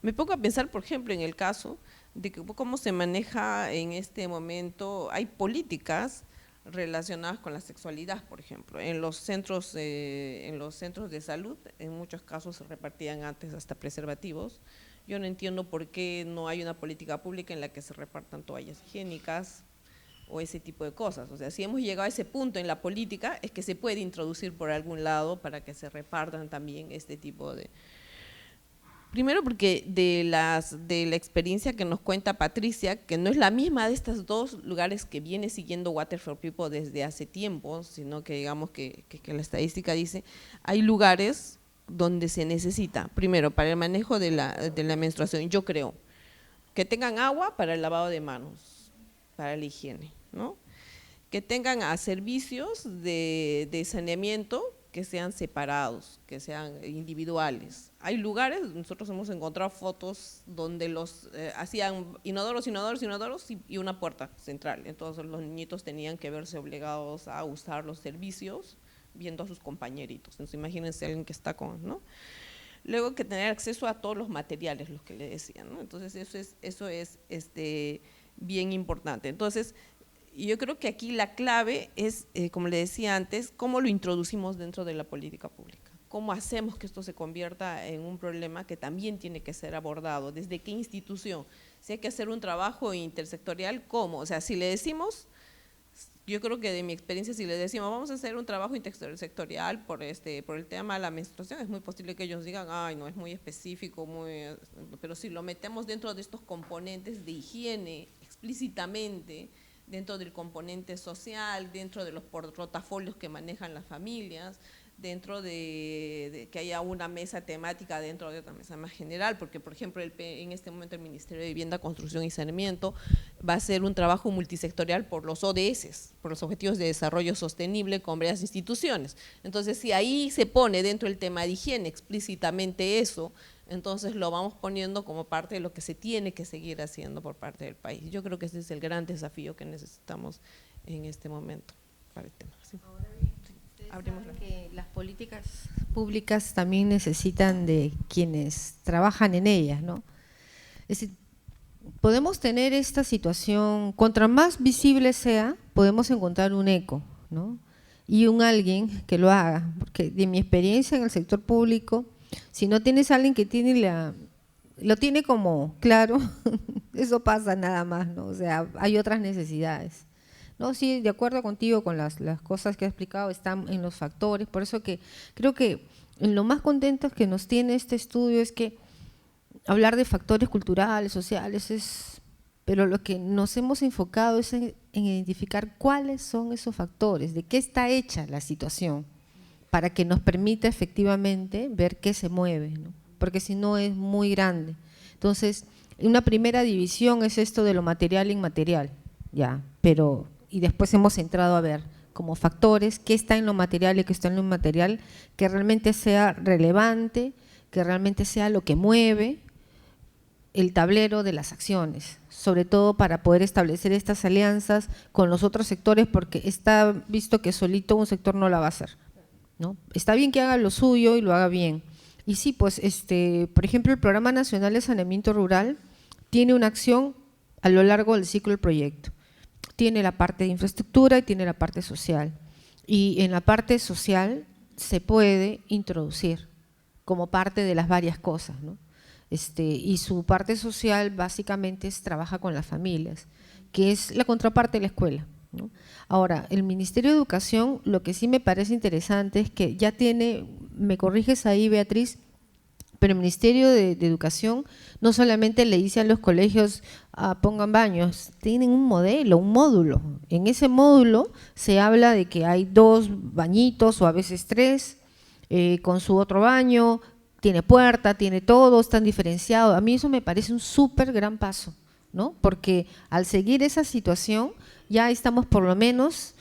Me pongo a pensar, por ejemplo, en el caso de que cómo se maneja en este momento, hay políticas relacionadas con la sexualidad, por ejemplo, en los centros de salud, en muchos casos se repartían antes hasta preservativos. Yo no entiendo por qué no hay una política pública en la que se repartan toallas higiénicas o ese tipo de cosas. O sea, si hemos llegado a ese punto en la política, es que se puede introducir por algún lado para que se repartan también este tipo de… Primero porque de la experiencia que nos cuenta Patricia, que no es la misma de estos dos lugares que viene siguiendo Water for People desde hace tiempo, sino que digamos que la estadística dice, hay lugares donde se necesita, primero para el manejo de la menstruación, yo creo, que tengan agua para el lavado de manos, para la higiene, ¿no? Que tengan servicios de saneamiento que sean separados, que sean individuales. Hay lugares, nosotros hemos encontrado fotos donde los hacían inodoros y una puerta central. Entonces los niñitos tenían que verse obligados a usar los servicios viendo a sus compañeritos. Entonces imagínense alguien que está con, ¿no? Luego que tener acceso a todos los materiales, los que le decían, ¿no? Entonces eso es bien importante. Entonces, y yo creo que aquí la clave es, como le decía antes, cómo lo introducimos dentro de la política pública, cómo hacemos que esto se convierta en un problema que también tiene que ser abordado, desde qué institución, si hay que hacer un trabajo intersectorial, ¿cómo? O sea, si le decimos, yo creo que de mi experiencia, si le decimos vamos a hacer un trabajo intersectorial por el tema de la menstruación, es muy posible que ellos digan, ay, no, es muy específico, pero si lo metemos dentro de estos componentes de higiene explícitamente, dentro del componente social, dentro de los portafolios que manejan las familias, dentro de que haya una mesa temática dentro de otra mesa más general, porque por ejemplo en este momento el Ministerio de Vivienda, Construcción y Saneamiento va a hacer un trabajo multisectorial por los ODS, por los Objetivos de Desarrollo Sostenible con varias instituciones. Entonces si ahí se pone dentro del tema de higiene explícitamente eso, entonces lo vamos poniendo como parte de lo que se tiene que seguir haciendo por parte del país. Yo creo que ese es el gran desafío que necesitamos en este momento para el tema. Sí. Ahora bien, abrimos que las políticas públicas también necesitan de quienes trabajan en ellas, ¿no? Es decir, podemos tener esta situación, contra más visible sea, podemos encontrar un eco, ¿no? Y un alguien que lo haga, porque de mi experiencia en el sector público, si no tienes a alguien que lo tiene como claro, eso pasa nada más, ¿no? O sea, hay otras necesidades. No, sí, de acuerdo contigo con las cosas que has explicado, están en los factores, por eso que creo que lo más contentos que nos tiene este estudio es que hablar de factores culturales, sociales, pero lo que nos hemos enfocado es en identificar cuáles son esos factores, de qué está hecha la situación, para que nos permita efectivamente ver qué se mueve, ¿no? Porque si no es muy grande. Entonces, una primera división es esto de lo material e inmaterial, ya, pero y después hemos entrado a ver como factores qué está en lo material y qué está en lo inmaterial, que realmente sea relevante, que realmente sea lo que mueve el tablero de las acciones, sobre todo para poder establecer estas alianzas con los otros sectores, porque está visto que solito un sector no la va a hacer, ¿no? Está bien que haga lo suyo y lo haga bien. Y sí, pues por ejemplo, el Programa Nacional de Saneamiento Rural tiene una acción a lo largo del ciclo del proyecto. Tiene la parte de infraestructura y tiene la parte social. Y en la parte social se puede introducir como parte de las varias cosas, ¿no? Y su parte social básicamente trabaja con las familias, que es la contraparte de la escuela, ¿no? Ahora, el Ministerio de Educación, lo que sí me parece interesante es que ya tiene, me corriges ahí Beatriz, pero el Ministerio de Educación no solamente le dice a los colegios pongan baños, tienen un modelo, un módulo. En ese módulo se habla de que hay 2 bañitos o a veces 3, con su otro baño, tiene puerta, tiene todo, están diferenciados. A mí eso me parece un súper gran paso, ¿no? Porque al seguir esa situación ya estamos por lo menos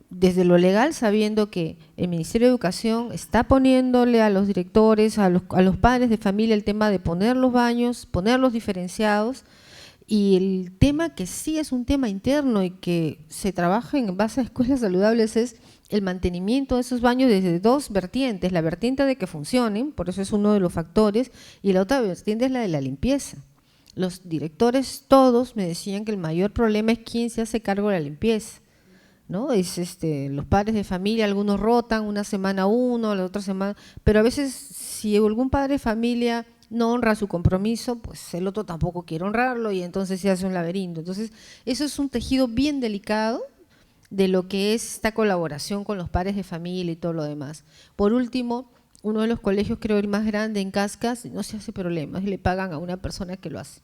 desde lo legal sabiendo que el Ministerio de Educación está poniéndole a los directores, a los padres de familia el tema de poner los baños, ponerlos diferenciados, y el tema que sí es un tema interno y que se trabaja en base a escuelas saludables es el mantenimiento de esos baños desde 2 vertientes, la vertiente de que funcionen, por eso es uno de los factores, y la otra vertiente es la de la limpieza. Los directores todos me decían que el mayor problema es quién se hace cargo de la limpieza, ¿no? Es los padres de familia, algunos rotan, una semana uno, la otra semana, pero a veces si algún padre de familia no honra su compromiso, pues el otro tampoco quiere honrarlo y entonces se hace un laberinto. Entonces, eso es un tejido bien delicado de lo que es esta colaboración con los padres de familia y todo lo demás. Por último, uno de los colegios, creo el más grande en Cascas, no se hace problema, le pagan a una persona que lo hace,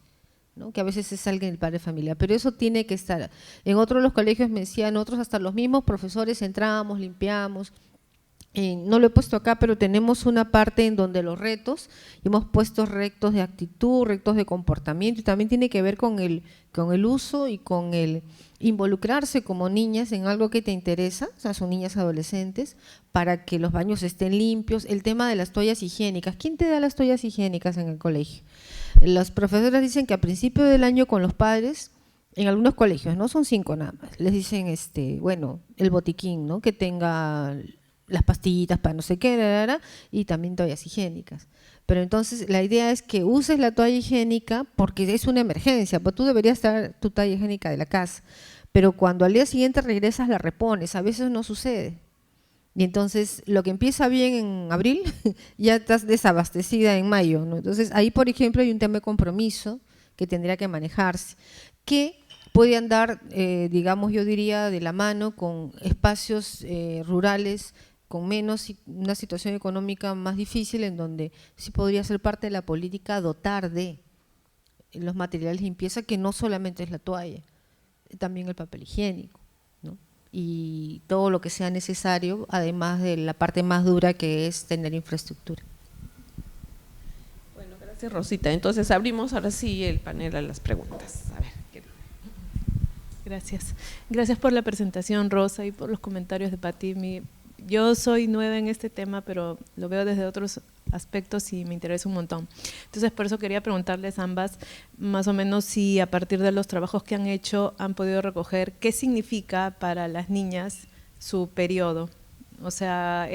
¿no? Que a veces es alguien del padre de familia, pero eso tiene que estar. En otros de los colegios me decían, otros hasta los mismos profesores entramos, limpiamos. No lo he puesto acá, pero tenemos una parte en donde los retos, hemos puesto retos de actitud, retos de comportamiento, y también tiene que ver con el uso y con el involucrarse como niñas en algo que te interesa, o sea, son niñas adolescentes, para que los baños estén limpios. El tema de las toallas higiénicas, ¿quién te da las toallas higiénicas en el colegio? Las profesoras dicen que a principio del año con los padres, en algunos colegios, no son 5 nada más, les dicen, bueno, el botiquín, ¿no? Que tenga las pastillitas para no sé qué, y también toallas higiénicas. Pero entonces la idea es que uses la toalla higiénica porque es una emergencia, pues tú deberías traer tu toalla higiénica de la casa, pero cuando al día siguiente regresas la repones, a veces no sucede. Y entonces lo que empieza bien en abril, ya estás desabastecida en mayo, ¿no? Entonces ahí, por ejemplo, hay un tema de compromiso que tendría que manejarse, que puede andar, digamos, yo diría, de la mano con espacios rurales con menos, una situación económica más difícil, en donde sí podría ser parte de la política dotar de los materiales de limpieza, que no solamente es la toalla, también el papel higiénico, ¿no? Y todo lo que sea necesario, además de la parte más dura que es tener infraestructura. Bueno, gracias Rosita. Entonces abrimos ahora sí el panel a las preguntas. A ver. Gracias. Gracias por la presentación, Rosa, y por los comentarios de Pati. yo soy nueva en este tema, pero lo veo desde otros aspectos y me interesa un montón. Entonces, por eso quería preguntarles ambas, más o menos, si a partir de los trabajos que han hecho han podido recoger qué significa para las niñas su periodo. O sea,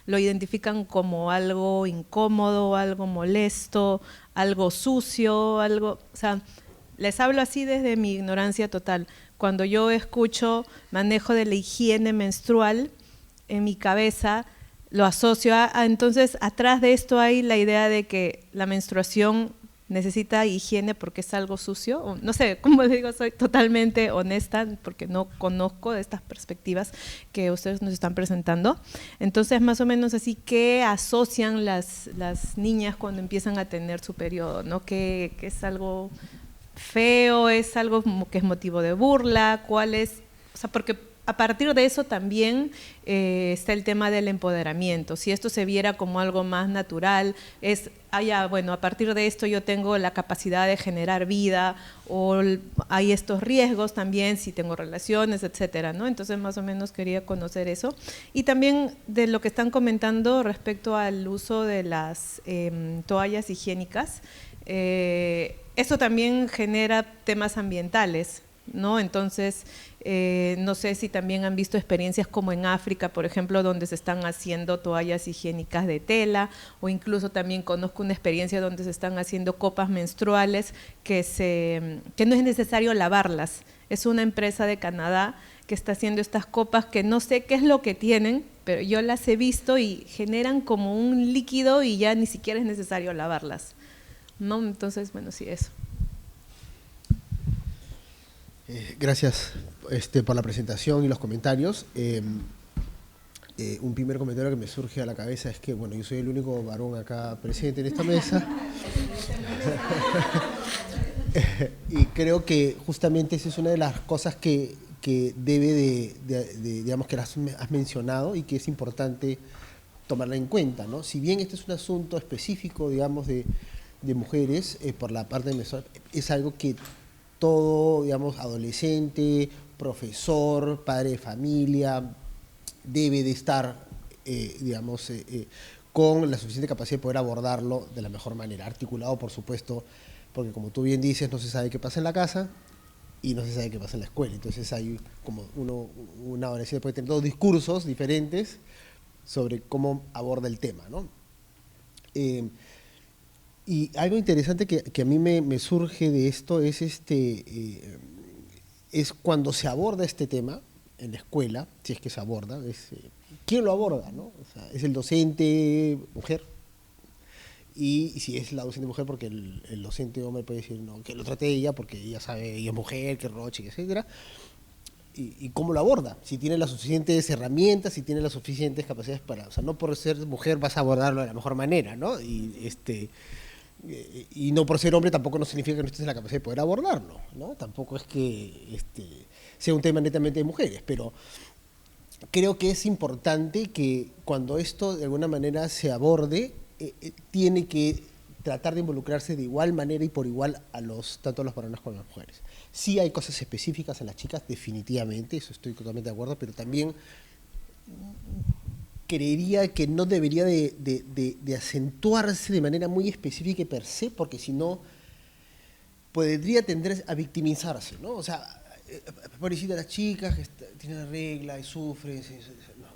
lo identifican como algo incómodo, algo molesto, algo sucio, algo, o sea, les hablo así desde mi ignorancia total. Cuando yo escucho manejo de la higiene menstrual, en mi cabeza lo asocio entonces atrás de esto hay la idea de que la menstruación necesita higiene porque es algo sucio. O, no sé, como les digo, soy totalmente honesta porque no conozco de estas perspectivas que ustedes nos están presentando. Entonces, más o menos así, ¿qué asocian las niñas cuando empiezan a tener su periodo? ¿No? ¿Que es algo feo, es algo que es motivo de burla? ¿Cuál es? O sea, porque a partir de eso también está el tema del empoderamiento. Si esto se viera como algo más natural, bueno, a partir de esto yo tengo la capacidad de generar vida, o hay estos riesgos también si tengo relaciones, etcétera, ¿no? Entonces, más o menos quería conocer eso. Y también de lo que están comentando respecto al uso de las toallas higiénicas, esto también genera temas ambientales, ¿no? Entonces, no sé si también han visto experiencias como en África, por ejemplo, donde se están haciendo toallas higiénicas de tela, o incluso también conozco una experiencia donde se están haciendo copas menstruales que no es necesario lavarlas. Es una empresa de Canadá que está haciendo estas copas que no sé qué es lo que tienen, pero yo las he visto y generan como un líquido y ya ni siquiera es necesario lavarlas, ¿no? Entonces, bueno, sí, eso. Gracias por la presentación y los comentarios. Un primer comentario que me surge a la cabeza es que, bueno, yo soy el único varón acá presente en esta mesa. Y creo que justamente esa es una de las cosas que debe digamos, que las has mencionado y que es importante tomarla en cuenta, ¿no? Si bien este es un asunto específico, digamos, de mujeres, por la parte de menstruación, es algo que todo, digamos, adolescente, profesor, padre de familia, debe de estar, digamos, con la suficiente capacidad de poder abordarlo de la mejor manera, articulado, por supuesto, porque como tú bien dices, no se sabe qué pasa en la casa y no se sabe qué pasa en la escuela. Entonces hay como un adolescente puede tener dos discursos diferentes sobre cómo aborda el tema, ¿no? Y algo interesante que a mí me surge de esto es, es cuando se aborda este tema en la escuela, si es que se aborda, ¿quién lo aborda, no? O sea, ¿es el docente mujer? Y si es la docente mujer, porque el docente hombre puede decir, no, que lo trate ella, porque ella sabe, ella es mujer, que roche, etcétera. Y cómo lo aborda, si tiene las suficientes herramientas, si tiene las suficientes capacidades para, o sea, no por ser mujer vas a abordarlo de la mejor manera, ¿no? Y no por ser hombre tampoco no significa que no estés en la capacidad de poder abordarlo, ¿no? Tampoco es que sea un tema netamente de mujeres, pero creo que es importante que cuando esto de alguna manera se aborde, tiene que tratar de involucrarse de igual manera y por igual tanto a los varones como a las mujeres. Sí hay cosas específicas en las chicas, definitivamente, eso estoy totalmente de acuerdo, pero también creería que no debería de acentuarse de manera muy específica y per se, porque si no, podría tender a victimizarse, ¿no? O sea, pobrecita las chicas que tienen la regla y sufren,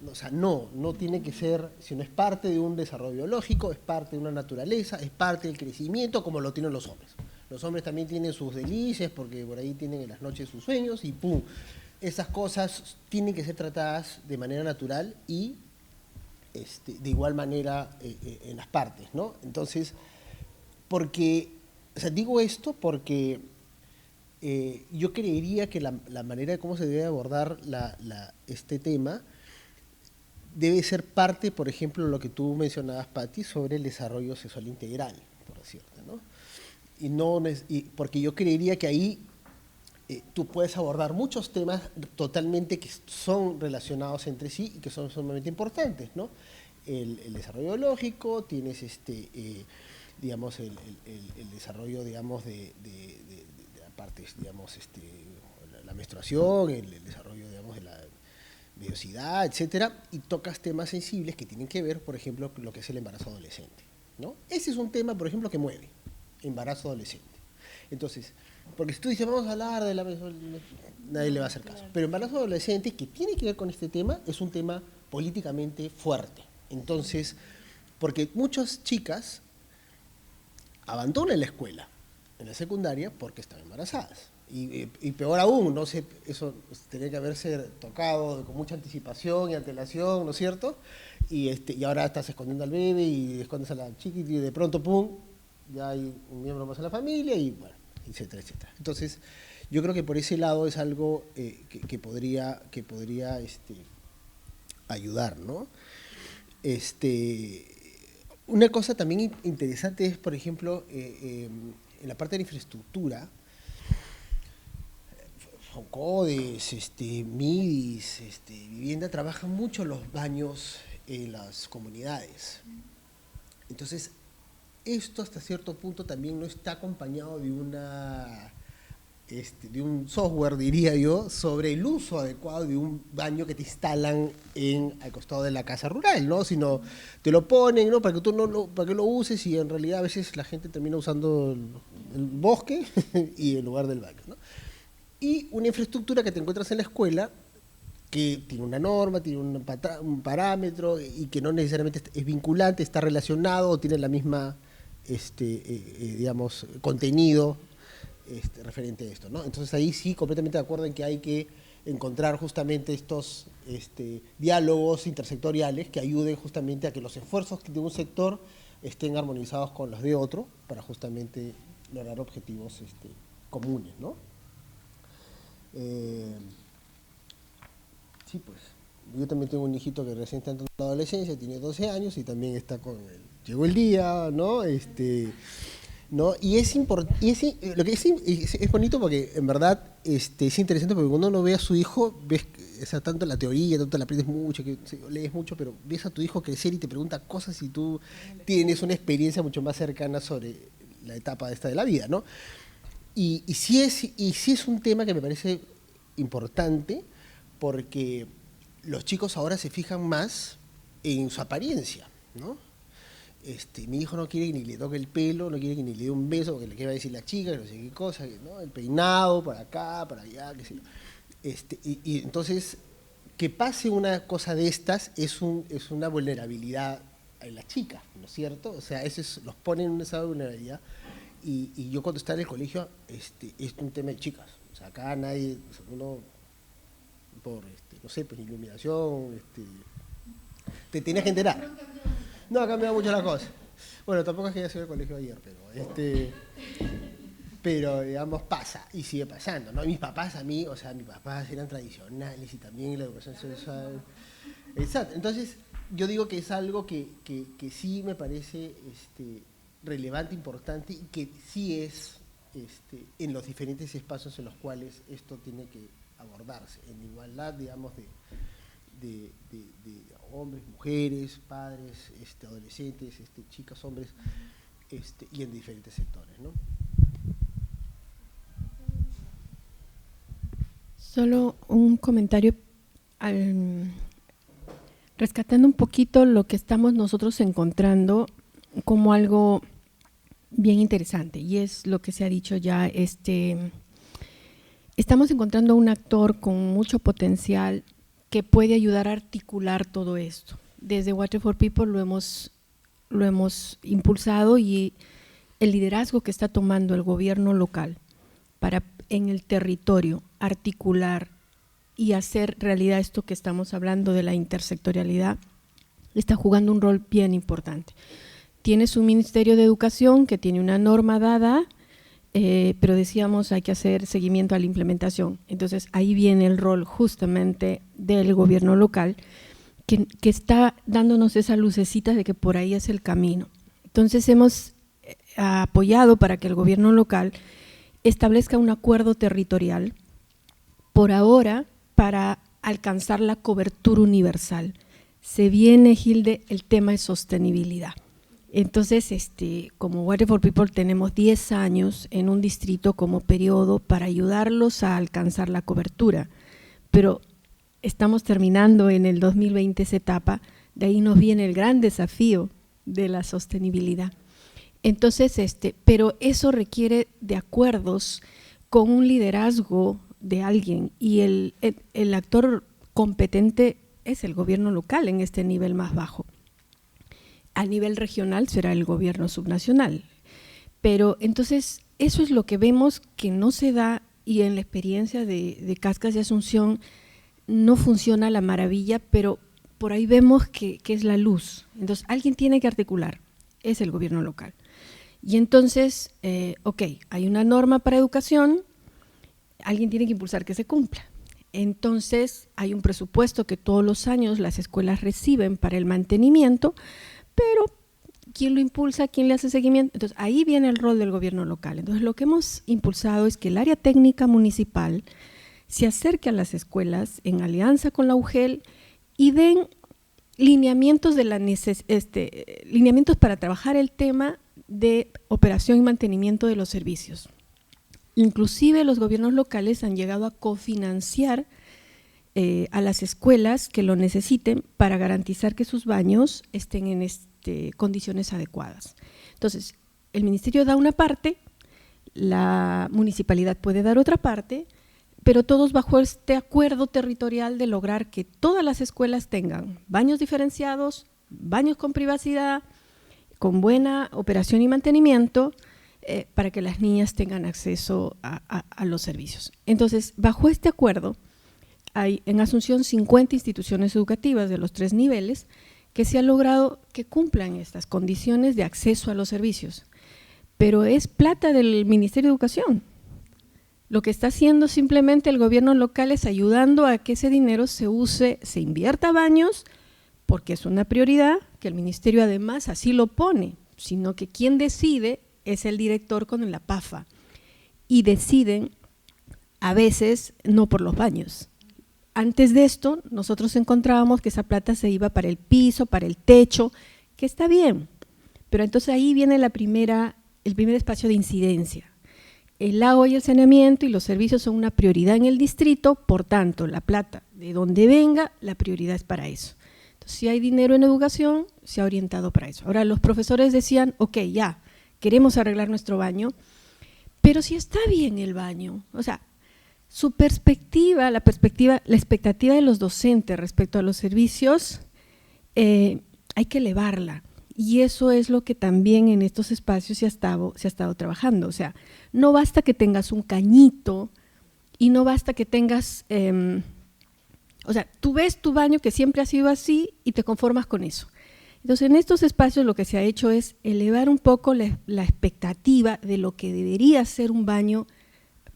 o sea, no tiene que ser, sino es parte de un desarrollo biológico, es parte de una naturaleza, es parte del crecimiento, como lo tienen los hombres. Los hombres también tienen sus delicias, porque por ahí tienen en las noches sus sueños, y ¡pum! Esas cosas tienen que ser tratadas de manera natural y de igual manera en las partes, ¿no? Entonces, o sea, digo esto porque yo creería que la manera de cómo se debe abordar este tema debe ser parte, por ejemplo, de lo que tú mencionabas, Patti, sobre el desarrollo sexual integral, por decirte, ¿no? Porque yo creería que ahí tú puedes abordar muchos temas totalmente que son relacionados entre sí y que son sumamente importantes, ¿no? El desarrollo biológico, tienes digamos, el desarrollo, digamos, de la parte, digamos, la menstruación, el desarrollo, digamos, vellosidad, etcétera, y tocas temas sensibles que tienen que ver, por ejemplo, con lo que es el embarazo adolescente, ¿no? Ese es un tema, por ejemplo, que mueve, embarazo adolescente. Entonces, porque si tú dices, vamos a hablar de la... nadie le va a hacer caso. Pero embarazo adolescente, que tiene que ver con este tema, es un tema políticamente fuerte. Entonces, porque muchas chicas abandonan la escuela, en la secundaria, porque están embarazadas. Y peor aún, no sé, eso tenía que haberse tocado con mucha anticipación y antelación, ¿no es cierto? Y ahora estás escondiendo al bebé y escondes a la chiquita y de pronto, pum, ya hay un miembro más en la familia y bueno, etcétera, etcétera. Entonces, yo creo que por ese lado es algo que podría ayudar, ¿no? Una cosa también interesante es, por ejemplo, en la parte de la infraestructura, FONCODES, MIDIS, Vivienda, trabajan mucho los baños en las comunidades. Entonces, esto hasta cierto punto también no está acompañado de de un software, diría yo, sobre el uso adecuado de un baño que te instalan al costado de la casa rural, ¿no? Sino te lo ponen, ¿no? Para que tú para que lo uses, y en realidad a veces la gente termina usando el bosque y en lugar del baño, ¿no? Y una infraestructura que te encuentras en la escuela que tiene una norma, tiene un parámetro y que no necesariamente es vinculante, está relacionado o tiene la misma, digamos, contenido referente a esto, ¿no? Entonces ahí sí, completamente de acuerdo en que hay que encontrar justamente estos diálogos intersectoriales que ayuden justamente a que los esfuerzos de un sector estén armonizados con los de otro para justamente lograr objetivos comunes, ¿no? Sí, pues, yo también tengo un hijito que recién está entrando en la adolescencia, tiene 12 años y también está llegó el día, ¿no? ¿No? Y lo que es bonito porque en verdad es interesante porque cuando uno ve a su hijo, ves tanto la teoría, tanto la aprendes mucho, que lees mucho, pero ves a tu hijo crecer y te pregunta cosas y tú tienes una experiencia mucho más cercana sobre la etapa de la vida, ¿no? Y sí es un tema que me parece importante porque los chicos ahora se fijan más en su apariencia, ¿no? Mi hijo no quiere que ni le toque el pelo, no quiere que ni le dé un beso, porque le quiere decir la chica, que no sé qué cosa, ¿no? El peinado, para acá, para allá, qué sé yo. Y entonces, que pase una cosa de estas es una vulnerabilidad en la chica, ¿no es cierto? O sea, los pone en esa vulnerabilidad. Y yo cuando estaba en el colegio, es un tema de chicas. O sea, acá nadie, uno, por, no sé, pues iluminación, te tienes que enterar. No, ha cambiado mucho la cosa. Bueno, tampoco es que haya sido el colegio ayer, pero digamos pasa, y sigue pasando, ¿no? Mis papás mis papás eran tradicionales y también la educación sexual. Exacto, entonces yo digo que es algo que sí me parece relevante, importante, y que sí es en los diferentes espacios en los cuales esto tiene que abordarse, en igualdad, digamos, de hombres, mujeres, padres, adolescentes, chicas, hombres, y en diferentes sectores, ¿no? Solo un comentario rescatando un poquito lo que estamos nosotros encontrando como algo bien interesante, y es lo que se ha dicho ya, estamos encontrando un actor con mucho potencial que puede ayudar a articular todo esto. Desde Water for People lo hemos impulsado, y el liderazgo que está tomando el gobierno local para en el territorio articular y hacer realidad esto que estamos hablando de la intersectorialidad, está jugando un rol bien importante. Tiene su Ministerio de Educación que tiene una norma dada, pero decíamos hay que hacer seguimiento a la implementación. Entonces ahí viene el rol justamente del gobierno local que está dándonos esa lucecita de que por ahí es el camino. Entonces hemos apoyado para que el gobierno local establezca un acuerdo territorial por ahora para alcanzar la cobertura universal. Se viene, Hilde, el tema de sostenibilidad. Entonces, como Water for People tenemos 10 años en un distrito como periodo para ayudarlos a alcanzar la cobertura, pero estamos terminando en el 2020 esa etapa, de ahí nos viene el gran desafío de la sostenibilidad. Entonces, pero eso requiere de acuerdos con un liderazgo de alguien, y el actor competente es el gobierno local en este nivel más bajo. A nivel regional será el gobierno subnacional. Pero entonces eso es lo que vemos que no se da, y en la experiencia de Cascas de Asunción no funciona a la maravilla, pero por ahí vemos que es la luz. Entonces alguien tiene que articular, es el gobierno local. Y entonces, ok, hay una norma para educación, alguien tiene que impulsar que se cumpla. Entonces hay un presupuesto que todos los años las escuelas reciben para el mantenimiento, pero ¿quién lo impulsa? ¿Quién le hace seguimiento? Entonces ahí viene el rol del gobierno local. Entonces lo que hemos impulsado es que el área técnica municipal se acerque a las escuelas en alianza con la UGEL y den lineamientos, lineamientos para trabajar el tema de operación y mantenimiento de los servicios. Inclusive los gobiernos locales han llegado a cofinanciar a las escuelas que lo necesiten para garantizar que sus baños estén en condiciones adecuadas. Entonces, el ministerio da una parte, la municipalidad puede dar otra parte, pero todos bajo este acuerdo territorial de lograr que todas las escuelas tengan baños diferenciados, baños con privacidad, con buena operación y mantenimiento, para que las niñas tengan acceso a los servicios. Entonces, bajo este acuerdo, hay en Asunción 50 instituciones educativas de los 3 niveles que se ha logrado que cumplan estas condiciones de acceso a los servicios. Pero es plata del Ministerio de Educación. Lo que está haciendo simplemente el gobierno local es ayudando a que ese dinero se use, se invierta a baños, porque es una prioridad, que el ministerio además así lo pone, sino que quien decide es el director con la PAFA, y deciden a veces no por los baños. Antes de esto, nosotros encontrábamos que esa plata se iba para el piso, para el techo, que está bien, pero entonces ahí viene el primer espacio de incidencia. El agua y el saneamiento y los servicios son una prioridad en el distrito, por tanto, la plata de donde venga, la prioridad es para eso. Entonces, si hay dinero en educación, se ha orientado para eso. Ahora, los profesores decían, ok, ya, queremos arreglar nuestro baño, pero si está bien el baño, o sea, su perspectiva, la expectativa de los docentes respecto a los servicios, hay que elevarla. Y eso es lo que también en estos espacios se ha estado trabajando. O sea, no basta que tengas un cañito y no basta que tengas, o sea, tú ves tu baño que siempre ha sido así y te conformas con eso. Entonces, en estos espacios lo que se ha hecho es elevar un poco la expectativa de lo que debería ser un baño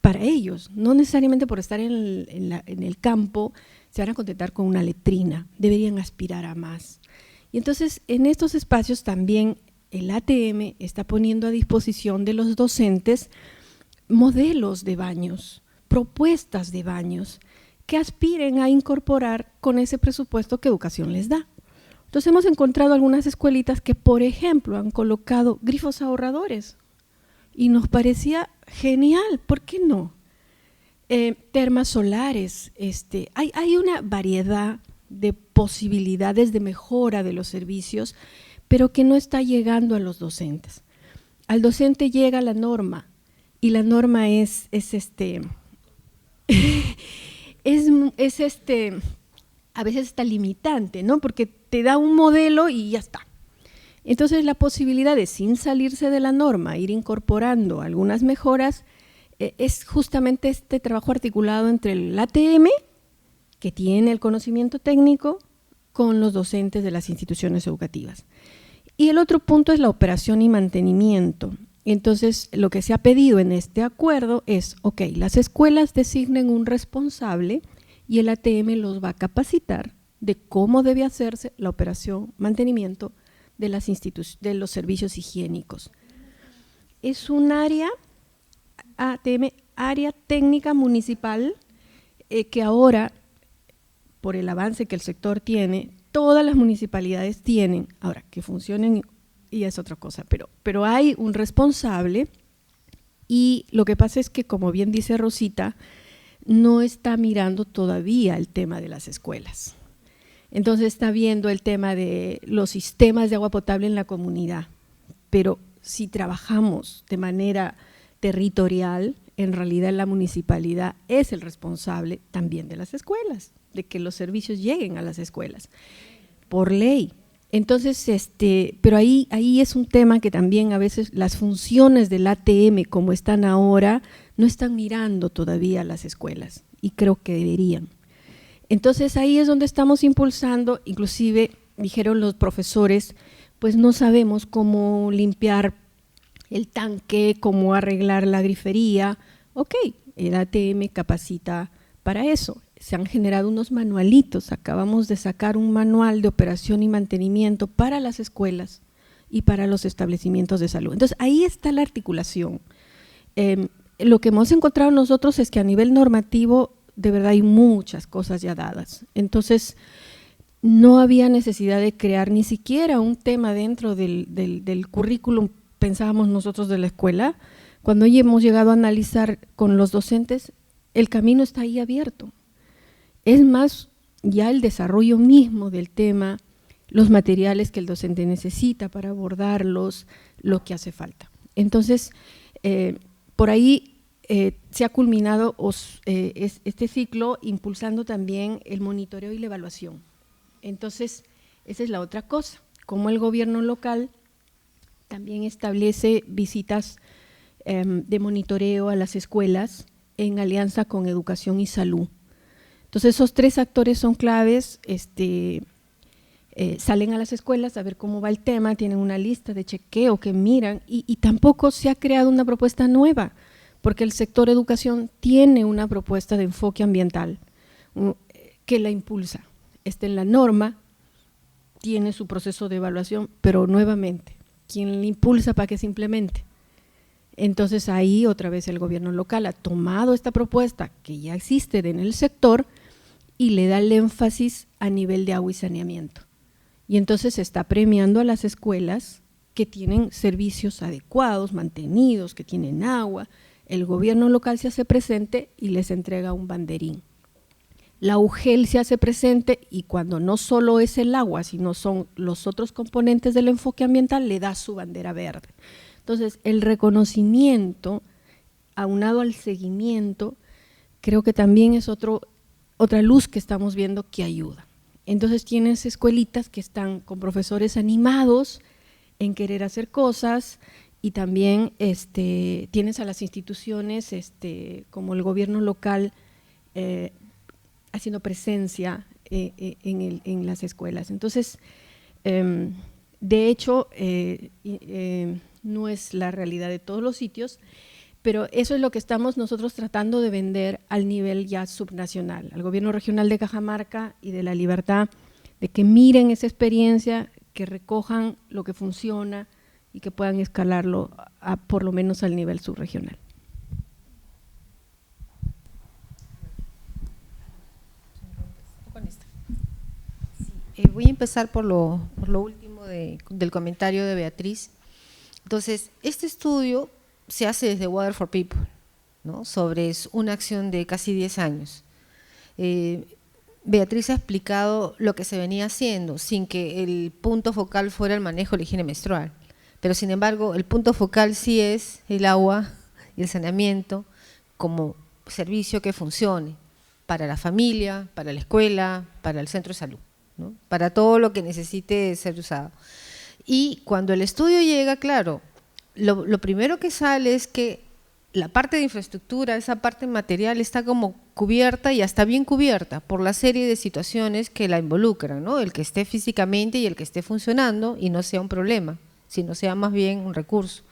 para ellos. No necesariamente por estar en el campo se van a contentar con una letrina, deberían aspirar a más. Y entonces, en estos espacios también el ATM está poniendo a disposición de los docentes modelos de baños, propuestas de baños que aspiren a incorporar con ese presupuesto que educación les da. Entonces hemos encontrado algunas escuelitas que, por ejemplo, han colocado grifos ahorradores y nos parecía genial, ¿por qué no? Termas solares, hay una variedad de posibilidades de mejora de los servicios, pero que no está llegando a los docentes. Al docente llega la norma, y la norma es a veces está limitante, ¿no? Porque te da un modelo y ya está. Entonces la posibilidad de, sin salirse de la norma, ir incorporando algunas mejoras, es justamente este trabajo articulado entre el ATM, que tiene el conocimiento técnico, con los docentes de las instituciones educativas. Y el otro punto es la operación y mantenimiento. Entonces, lo que se ha pedido en este acuerdo es, ok, las escuelas designen un responsable y el ATM los va a capacitar de cómo debe hacerse la operación, mantenimiento de los servicios higiénicos. Es un área, ATM, área técnica municipal, que ahora, por el avance que el sector tiene, todas las municipalidades tienen, ahora que funcionen y es otra cosa, pero hay un responsable, y lo que pasa es que, como bien dice Rosita, no está mirando todavía el tema de las escuelas. Entonces está viendo el tema de los sistemas de agua potable en la comunidad, pero si trabajamos de manera territorial, en realidad la municipalidad es el responsable también de las escuelas, de que los servicios lleguen a las escuelas, por ley. Entonces, pero ahí es un tema que también a veces las funciones del ATM como están ahora no están mirando todavía a las escuelas y creo que deberían. Entonces ahí es donde estamos impulsando, inclusive dijeron los profesores, pues no sabemos cómo limpiar el tanque, cómo arreglar la grifería. Ok, el ATM capacita para eso. Se han generado unos manualitos, acabamos de sacar un manual de operación y mantenimiento para las escuelas y para los establecimientos de salud. Entonces ahí está la articulación. Lo que hemos encontrado nosotros es que a nivel normativo de verdad hay muchas cosas ya dadas. Entonces no había necesidad de crear ni siquiera un tema dentro del currículum, pensábamos nosotros de la escuela. Cuando hoy hemos llegado a analizar con los docentes, el camino está ahí abierto. Es más, ya el desarrollo mismo del tema, los materiales que el docente necesita para abordarlos, lo que hace falta. Entonces, por ahí se ha culminado este ciclo impulsando también el monitoreo y la evaluación. Entonces, esa es la otra cosa, como el gobierno local también establece visitas de monitoreo a las escuelas en alianza con Educación y Salud. Entonces, esos tres actores son claves, salen a las escuelas a ver cómo va el tema, tienen una lista de chequeo que miran y tampoco se ha creado una propuesta nueva, porque el sector educación tiene una propuesta de enfoque ambiental que la impulsa. Está en la norma, tiene su proceso de evaluación, pero nuevamente, ¿quién la impulsa para que se implemente? Entonces ahí otra vez el gobierno local ha tomado esta propuesta que ya existe en el sector y le da el énfasis a nivel de agua y saneamiento. Y entonces se está premiando a las escuelas que tienen servicios adecuados, mantenidos, que tienen agua. El gobierno local se hace presente y les entrega un banderín. La UGEL se hace presente y cuando no solo es el agua, sino son los otros componentes del enfoque ambiental, le da su bandera verde. Entonces, el reconocimiento, aunado al seguimiento, creo que también es otra luz que estamos viendo que ayuda. Entonces, tienes escuelitas que están con profesores animados en querer hacer cosas y también tienes a las instituciones como el gobierno local haciendo presencia en las escuelas. Entonces, de hecho, no es la realidad de todos los sitios, pero eso es lo que estamos nosotros tratando de vender al nivel ya subnacional, al gobierno regional de Cajamarca y de La Libertad, de que miren esa experiencia, que recojan lo que funciona y que puedan escalarlo por lo menos al nivel subregional. Voy a empezar por lo último del comentario de Beatriz. Entonces, este estudio se hace desde Water for People, ¿no? Sobre una acción de casi 10 años. Beatriz ha explicado lo que se venía haciendo, sin que el punto focal fuera el manejo de la higiene menstrual. Pero, sin embargo, el punto focal sí es el agua y el saneamiento como servicio que funcione para la familia, para la escuela, para el centro de salud, ¿no? Para todo lo que necesite ser usado. Y cuando el estudio llega, claro, lo primero que sale es que la parte de infraestructura, esa parte material está como cubierta y hasta bien cubierta por la serie de situaciones que la involucran, ¿no? El que esté físicamente y el que esté funcionando y no sea un problema, sino sea más bien un recurso.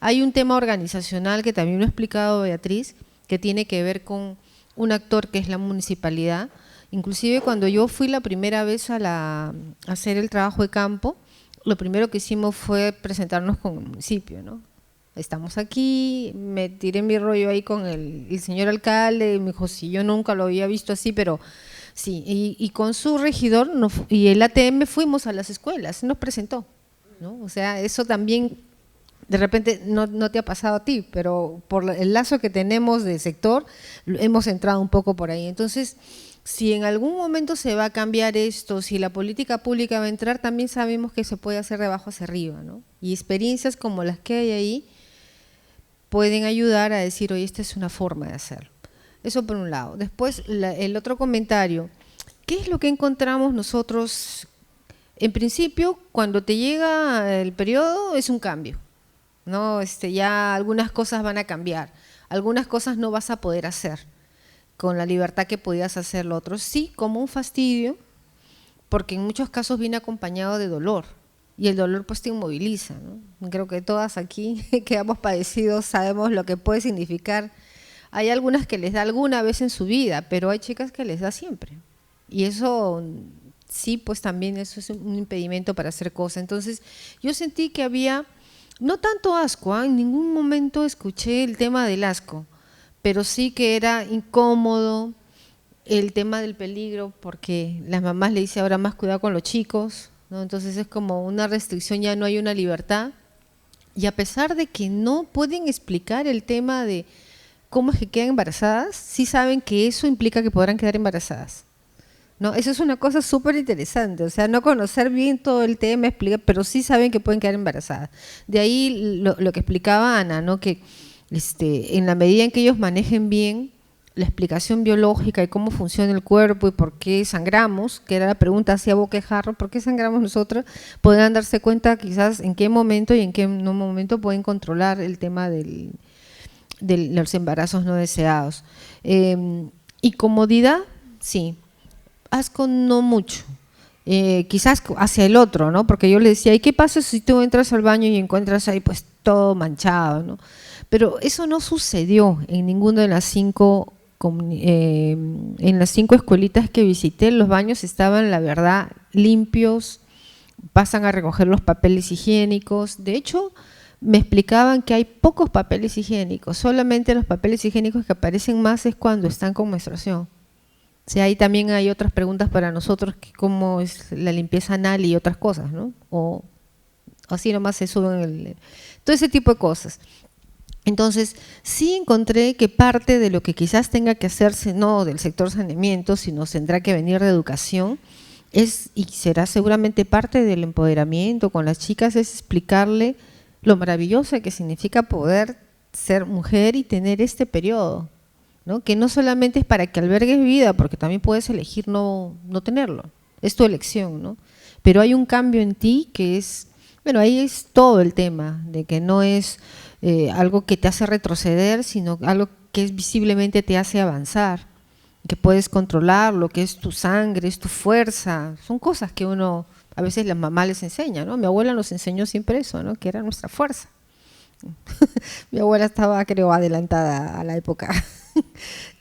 Hay un tema organizacional que también lo ha explicado Beatriz, que tiene que ver con un actor que es la municipalidad. Inclusive cuando yo fui la primera vez a hacer el trabajo de campo, lo primero que hicimos fue presentarnos con el municipio, ¿no? Estamos aquí, me tiré mi rollo ahí con el señor alcalde, me dijo, sí, yo nunca lo había visto así, pero sí, y con su regidor y el ATM fuimos a las escuelas, nos presentó, ¿no? O sea, eso también De repente no te ha pasado a ti, pero por el lazo que tenemos del sector, hemos entrado un poco por ahí. Entonces, si en algún momento se va a cambiar esto, si la política pública va a entrar, también sabemos que se puede hacer de abajo hacia arriba, ¿no? Y experiencias como las que hay ahí pueden ayudar a decir, oye, esta es una forma de hacerlo. Eso por un lado. Después, el otro comentario, ¿qué es lo que encontramos nosotros? En principio, cuando te llega el periodo, es un cambio, ¿no? Ya algunas cosas van a cambiar, algunas cosas no vas a poder hacer con la libertad que podías hacer lo otro. Sí, como un fastidio, porque en muchos casos viene acompañado de dolor, y el dolor pues te inmoviliza, ¿no? Creo que todas aquí que hemos padecido sabemos lo que puede significar. Hay algunas que les da alguna vez en su vida, pero hay chicas que les da siempre, y eso sí, pues también eso es un impedimento para hacer cosas. Entonces yo sentí que había, no tanto asco, en ningún momento escuché el tema del asco, pero sí que era incómodo el tema del peligro, porque las mamás le dicen ahora más cuidado con los chicos, ¿no? Entonces es como una restricción, ya no hay una libertad, y a pesar de que no pueden explicar el tema de cómo es que quedan embarazadas, sí saben que eso implica que podrán quedar embarazadas, ¿no? Eso es una cosa súper interesante, o sea, no conocer bien todo el tema, explicar, pero sí saben que pueden quedar embarazadas. De ahí lo que explicaba Ana, ¿no? Que en la medida en que ellos manejen bien la explicación biológica y cómo funciona el cuerpo y por qué sangramos, que era la pregunta hacia boca de jarro, ¿por qué sangramos nosotros? Podrán darse cuenta quizás en qué momento y en qué no momento pueden controlar el tema de los embarazos no deseados. Y comodidad, sí. Asco no mucho. Quizás hacia el otro, ¿no? Porque yo le decía, ¿y qué pasa si tú entras al baño y encuentras ahí pues todo manchado, ¿no? Pero eso no sucedió en ninguna de las 5 escuelitas que visité. Los baños estaban, la verdad, limpios, pasan a recoger los papeles higiénicos. De hecho, me explicaban que hay pocos papeles higiénicos, solamente los papeles higiénicos que aparecen más es cuando están con menstruación. O sea, ahí también hay otras preguntas para nosotros, que cómo es la limpieza anal y otras cosas, ¿no? O así nomás se suben todo ese tipo de cosas. Entonces, sí encontré que parte de lo que quizás tenga que hacerse, no del sector saneamiento, sino tendrá que venir de educación, y será seguramente parte del empoderamiento con las chicas, es explicarle lo maravilloso que significa poder ser mujer y tener este periodo, ¿no? Que no solamente es para que albergues vida, porque también puedes elegir no tenerlo, es tu elección, ¿no? Pero hay un cambio en ti que es, bueno, ahí es todo el tema, de que no es algo que te hace retroceder, sino algo que visiblemente te hace avanzar, que puedes controlar lo que es tu sangre, es tu fuerza, son cosas que uno, a veces la mamá les enseña, ¿no? Mi abuela nos enseñó siempre eso, ¿no? Que era nuestra fuerza. Mi abuela estaba, creo, adelantada a la época.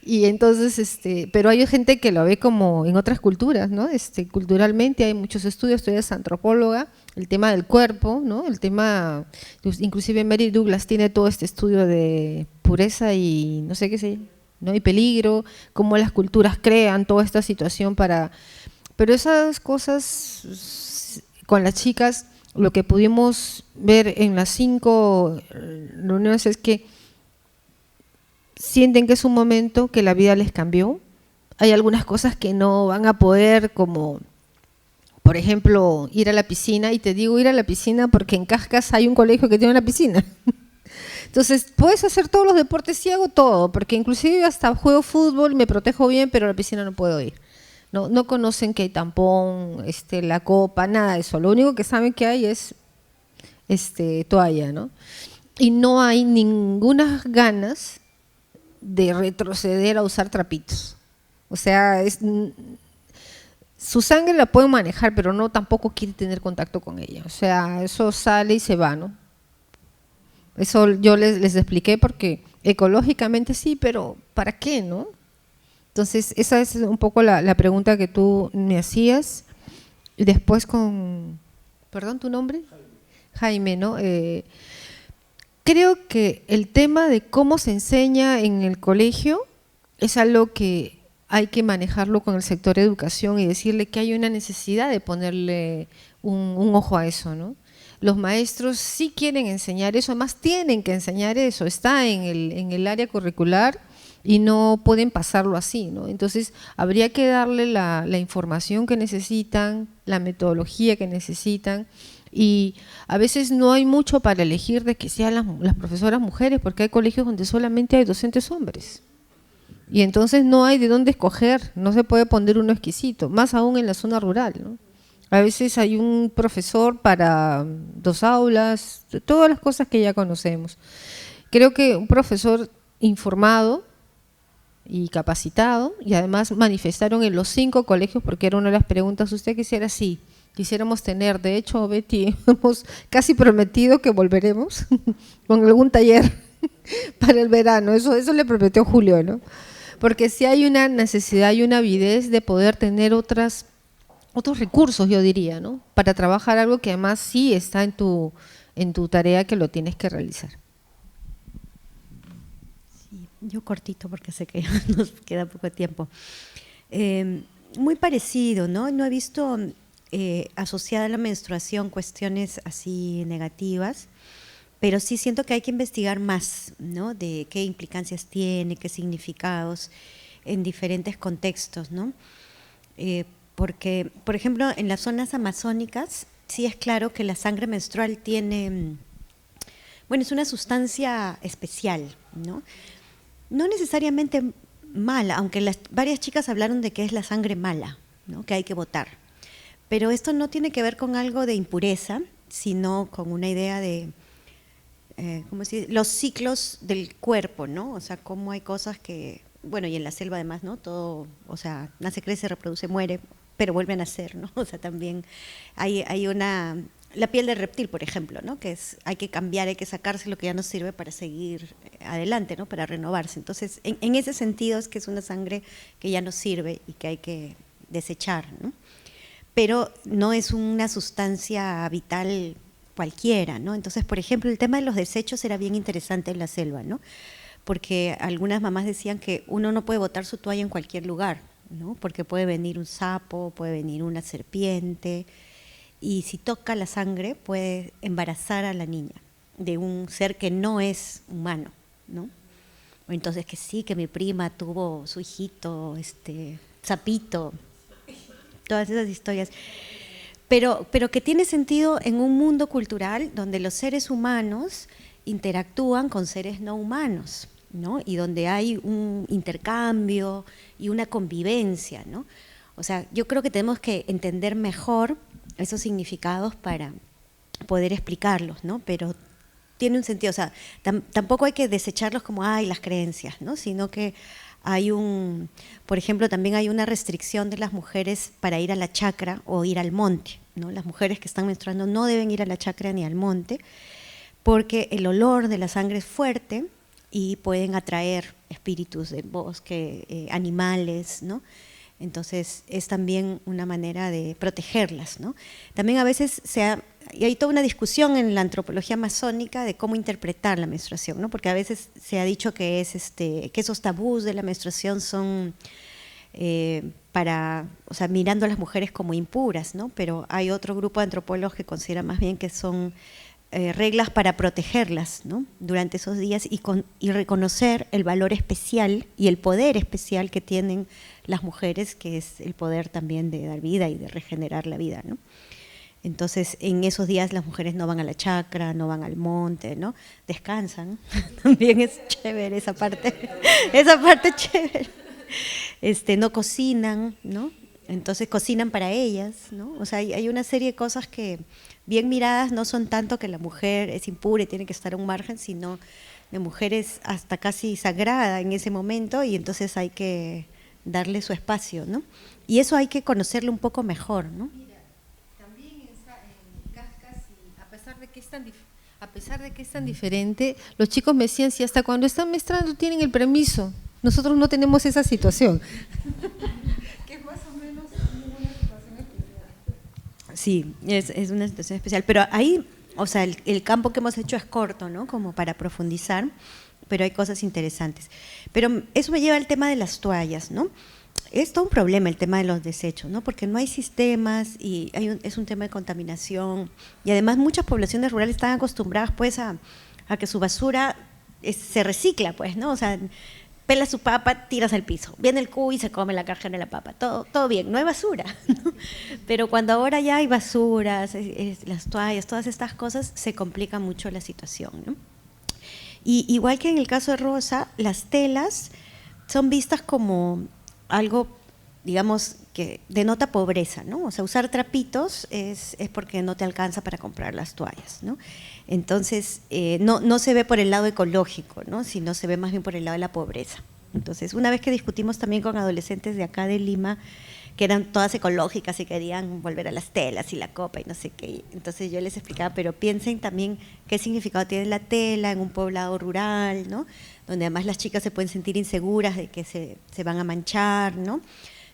Y entonces, pero hay gente que lo ve como en otras culturas, ¿no? Culturalmente hay muchos estudios, tú eres antropóloga, el tema del cuerpo, ¿no? El tema, inclusive Mary Douglas tiene todo este estudio de pureza y no sé qué sé, ¿no? Y peligro, cómo las culturas crean toda esta situación para… Pero esas cosas con las chicas, lo que pudimos ver en las 5 reuniones es que sienten que es un momento que la vida les cambió. Hay algunas cosas que no van a poder, como por ejemplo ir a la piscina, y te digo ir a la piscina porque en Cascas hay un colegio que tiene una piscina. Entonces puedes hacer todos los deportes, sí hago todo, porque inclusive hasta juego fútbol, me protejo bien, pero a la piscina no puedo ir. No conocen que hay tampón, la copa, nada de eso. Lo único que saben que hay es toalla, ¿no? Y no hay ninguna ganas de retroceder a usar trapitos. O sea, su sangre la pueden manejar, pero no tampoco quiere tener contacto con ella. O sea, eso sale y se va, ¿no? Eso yo les expliqué porque ecológicamente sí, pero ¿para qué, no? Entonces, esa es un poco la pregunta que tú me hacías. Y después con… ¿Perdón, tu nombre? Jaime, ¿no? Creo que el tema de cómo se enseña en el colegio es algo que hay que manejarlo con el sector de educación y decirle que hay una necesidad de ponerle un ojo a eso, ¿no? los maestros sí quieren enseñar eso, además tienen que enseñar eso, está en el área curricular y no pueden pasarlo así, ¿no? Entonces, habría que darle la información que necesitan, la metodología que necesitan, y a veces no hay mucho para elegir de que sean las profesoras mujeres, porque hay colegios donde solamente hay docentes hombres. Y entonces no hay de dónde escoger, no se puede poner uno exquisito, más aún en la zona rural, ¿no? A veces hay un profesor para 2 aulas, todas las cosas que ya conocemos. Creo que un profesor informado y capacitado, y además manifestaron en los 5 colegios, porque era una de las preguntas, ¿usted quisiera? Sí, quisiéramos tener, de hecho, Betty, hemos casi prometido que volveremos con algún taller para el verano, eso le prometió Julio, ¿no? Porque sí hay una necesidad y una avidez de poder tener otros recursos, yo diría, ¿no? Para trabajar algo que además sí está en tu tarea, que lo tienes que realizar. Sí, yo cortito porque sé que nos queda poco tiempo. Muy parecido, ¿no? No he visto asociada a la menstruación cuestiones así negativas, pero sí siento que hay que investigar más, ¿no? De qué implicancias tiene, qué significados en diferentes contextos, ¿no? Porque, por ejemplo, en las zonas amazónicas sí es claro que la sangre menstrual tiene, bueno, es una sustancia especial, ¿no? No necesariamente mala, aunque varias chicas hablaron de que es la sangre mala, ¿no? Que hay que botar. Pero esto no tiene que ver con algo de impureza, sino con una idea de ¿cómo decir? Los ciclos del cuerpo, ¿no? O sea, cómo hay cosas que, bueno, y en la selva además, ¿no? Todo, o sea, nace, crece, reproduce, muere, pero vuelve a nacer, ¿no? O sea, también hay la piel del reptil, por ejemplo, ¿no? Que hay que cambiar, hay que sacarse lo que ya no sirve para seguir adelante, ¿no? Para renovarse. Entonces, en ese sentido es que es una sangre que ya no sirve y que hay que desechar, ¿no? Pero no es una sustancia vital cualquiera, ¿no? Entonces, por ejemplo, el tema de los desechos era bien interesante en la selva, ¿no? Porque algunas mamás decían que uno no puede botar su toalla en cualquier lugar, ¿no? Porque puede venir un sapo, puede venir una serpiente, y si toca la sangre puede embarazar a la niña de un ser que no es humano, ¿no? O entonces que sí, que mi prima tuvo su hijito, sapito, todas esas historias. Pero que tiene sentido en un mundo cultural donde los seres humanos interactúan con seres no humanos, ¿no? Y donde hay un intercambio y una convivencia, ¿no? O sea, yo creo que tenemos que entender mejor esos significados para poder explicarlos, ¿no? Pero tiene un sentido, o sea, tampoco hay que desecharlos como, ay, las creencias, ¿no? Sino que hay por ejemplo, también hay una restricción de las mujeres para ir a la chacra o ir al monte, ¿no? Las mujeres que están menstruando no deben ir a la chacra ni al monte porque el olor de la sangre es fuerte y pueden atraer espíritus del bosque, animales, ¿no? Entonces es también una manera de protegerlas, ¿no? También a veces y hay toda una discusión en la antropología amazónica de cómo interpretar la menstruación, ¿no? Porque a veces se ha dicho que que esos tabús de la menstruación son o sea, mirando a las mujeres como impuras, ¿no? Pero hay otro grupo de antropólogos que considera más bien que son reglas para protegerlas, ¿no? Durante esos días y reconocer el valor especial y el poder especial que tienen las mujeres, que es el poder también de dar vida y de regenerar la vida, ¿no? Entonces, en esos días las mujeres no van a la chacra, no van al monte, ¿no? Descansan. También es chévere esa parte chévere. No cocinan, ¿no? Entonces cocinan para ellas, ¿no? O sea, hay una serie de cosas que bien miradas no son tanto que la mujer es impura y tiene que estar a un margen, sino la mujer es hasta casi sagrada en ese momento y entonces hay que darle su espacio, ¿no? Y eso hay que conocerlo un poco mejor, ¿no? Mira, también en Cascas, a pesar de que es tan diferente, los chicos me decían, si hasta cuando están menstruando tienen el permiso, nosotros no tenemos esa situación. Que es más o menos una situación especial. Sí, es una situación especial, pero ahí, o sea, el campo que hemos hecho es corto, ¿no? Como para profundizar, pero hay cosas interesantes. Pero eso me lleva al tema de las toallas, ¿no? es todo un problema el tema de los desechos, ¿no? Porque no hay sistemas y es un tema de contaminación. Y además muchas poblaciones rurales están acostumbradas pues a que su basura se recicla, pues, ¿no? O sea, pela su papa, tiras al piso. Viene el cuy y se come la cáscara de la papa. Todo bien, no hay basura, ¿no? Pero cuando ahora ya hay basuras, las toallas, todas estas cosas, se complica mucho la situación, ¿no? Y igual que en el caso de Rosa, las telas son vistas como algo, digamos, que denota pobreza, ¿no? O sea, usar trapitos es porque no te alcanza para comprar las toallas, ¿no? Entonces, no se ve por el lado ecológico, ¿no? Sino se ve más bien por el lado de la pobreza. Entonces, una vez que discutimos también con adolescentes de acá de Lima, que eran todas ecológicas y querían volver a las telas y la copa y no sé qué, entonces yo les explicaba, pero piensen también qué significado tiene la tela en un poblado rural, ¿no? Donde además las chicas se pueden sentir inseguras de que se van a manchar, ¿no?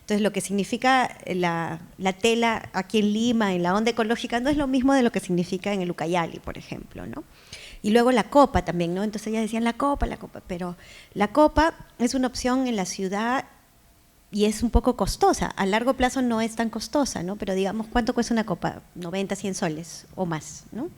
Entonces, lo que significa la tela aquí en Lima, en la onda ecológica, no es lo mismo de lo que significa en el Ucayali, por ejemplo, ¿no? Y luego la copa también, ¿no? Entonces ellas decían la copa, pero la copa es una opción en la ciudad y es un poco costosa. A largo plazo no es tan costosa, ¿no? Pero digamos, ¿cuánto cuesta una copa? 90, 100 soles o más, ¿no?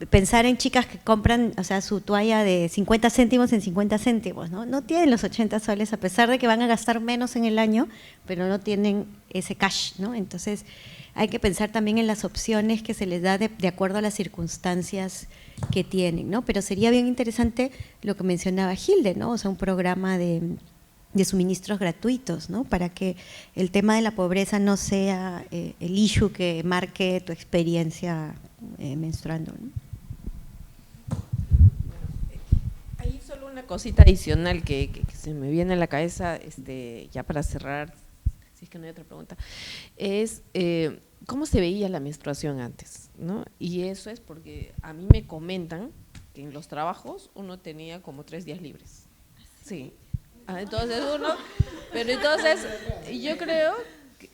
Pensar en chicas que compran, o sea, su toalla de 50 céntimos en 50 céntimos, ¿no? No tienen los 80 soles, a pesar de que van a gastar menos en el año, pero no tienen ese cash, ¿no? Entonces, hay que pensar también en las opciones que se les da de acuerdo a las circunstancias que tienen, ¿no? Pero sería bien interesante lo que mencionaba Hilde, ¿no? O sea, un programa de suministros gratuitos, ¿no? Para que el tema de la pobreza no sea el issue que marque tu experiencia menstruando, ¿no? Hay solo una cosita adicional que se me viene a la cabeza, ya para cerrar, si es que no hay otra pregunta, es cómo se veía la menstruación antes, ¿no? Y eso es porque a mí me comentan que en los trabajos uno tenía como 3 días libres. Sí. Entonces yo creo,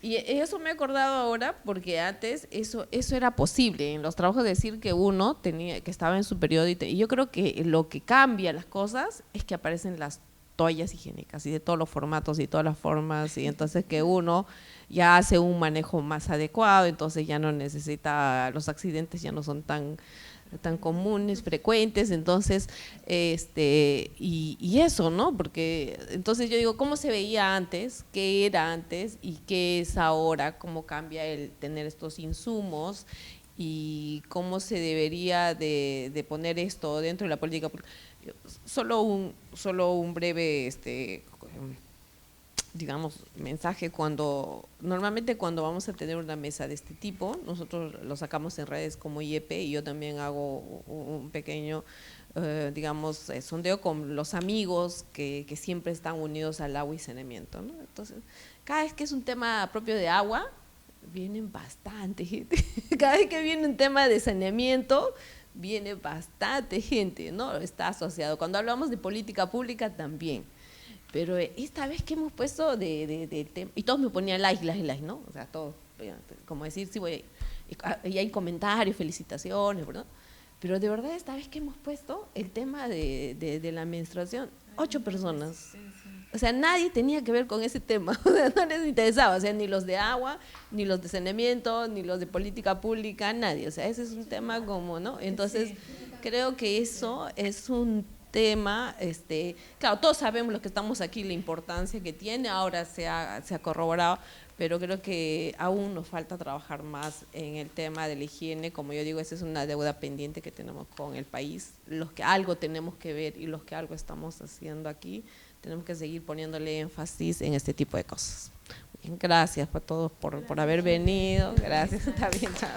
y eso me he acordado ahora, porque antes eso era posible en los trabajos, decir que uno que estaba en su periodo, y yo creo que lo que cambia las cosas es que aparecen las toallas higiénicas y de todos los formatos y todas las formas, y entonces que uno ya hace un manejo más adecuado, entonces ya no necesita, los accidentes ya no son tan comunes, frecuentes, entonces, y eso, ¿no? Porque, entonces yo digo, ¿cómo se veía antes? ¿Qué era antes? ¿Y qué es ahora? ¿Cómo cambia el tener estos insumos? ¿Y cómo se debería de poner esto dentro de la política pública? Solo un breve, digamos, mensaje. Normalmente cuando vamos a tener una mesa de este tipo, nosotros lo sacamos en redes como IEP, y yo también hago un pequeño, digamos, sondeo con los amigos que siempre están unidos al agua y saneamiento, ¿no? Entonces, cada vez que es un tema propio de agua, vienen bastante gente. Cada vez que viene un tema de saneamiento, viene bastante gente, ¿no? Está asociado. Cuando hablamos de política pública también. Pero esta vez que hemos puesto de tema, y todos me ponían like, ¿no? O sea, todos, como decir, sí voy, y hay comentarios, felicitaciones, ¿verdad? Pero de verdad esta vez que hemos puesto el tema de la menstruación, 8 personas. O sea, nadie tenía que ver con ese tema, o sea, no les interesaba, o sea, ni los de agua, ni los de saneamiento, ni los de política pública, nadie. O sea, ese es un tema como, ¿no? Entonces, creo que eso es un tema, claro, todos sabemos los que estamos aquí la importancia que tiene, ahora se ha corroborado, pero creo que aún nos falta trabajar más en el tema de la higiene. Como yo digo, esa es una deuda pendiente que tenemos con el país, los que algo tenemos que ver y los que algo estamos haciendo aquí, tenemos que seguir poniéndole énfasis en este tipo de cosas. Bien, gracias a todos por haber venido, gracias, está bien, chao.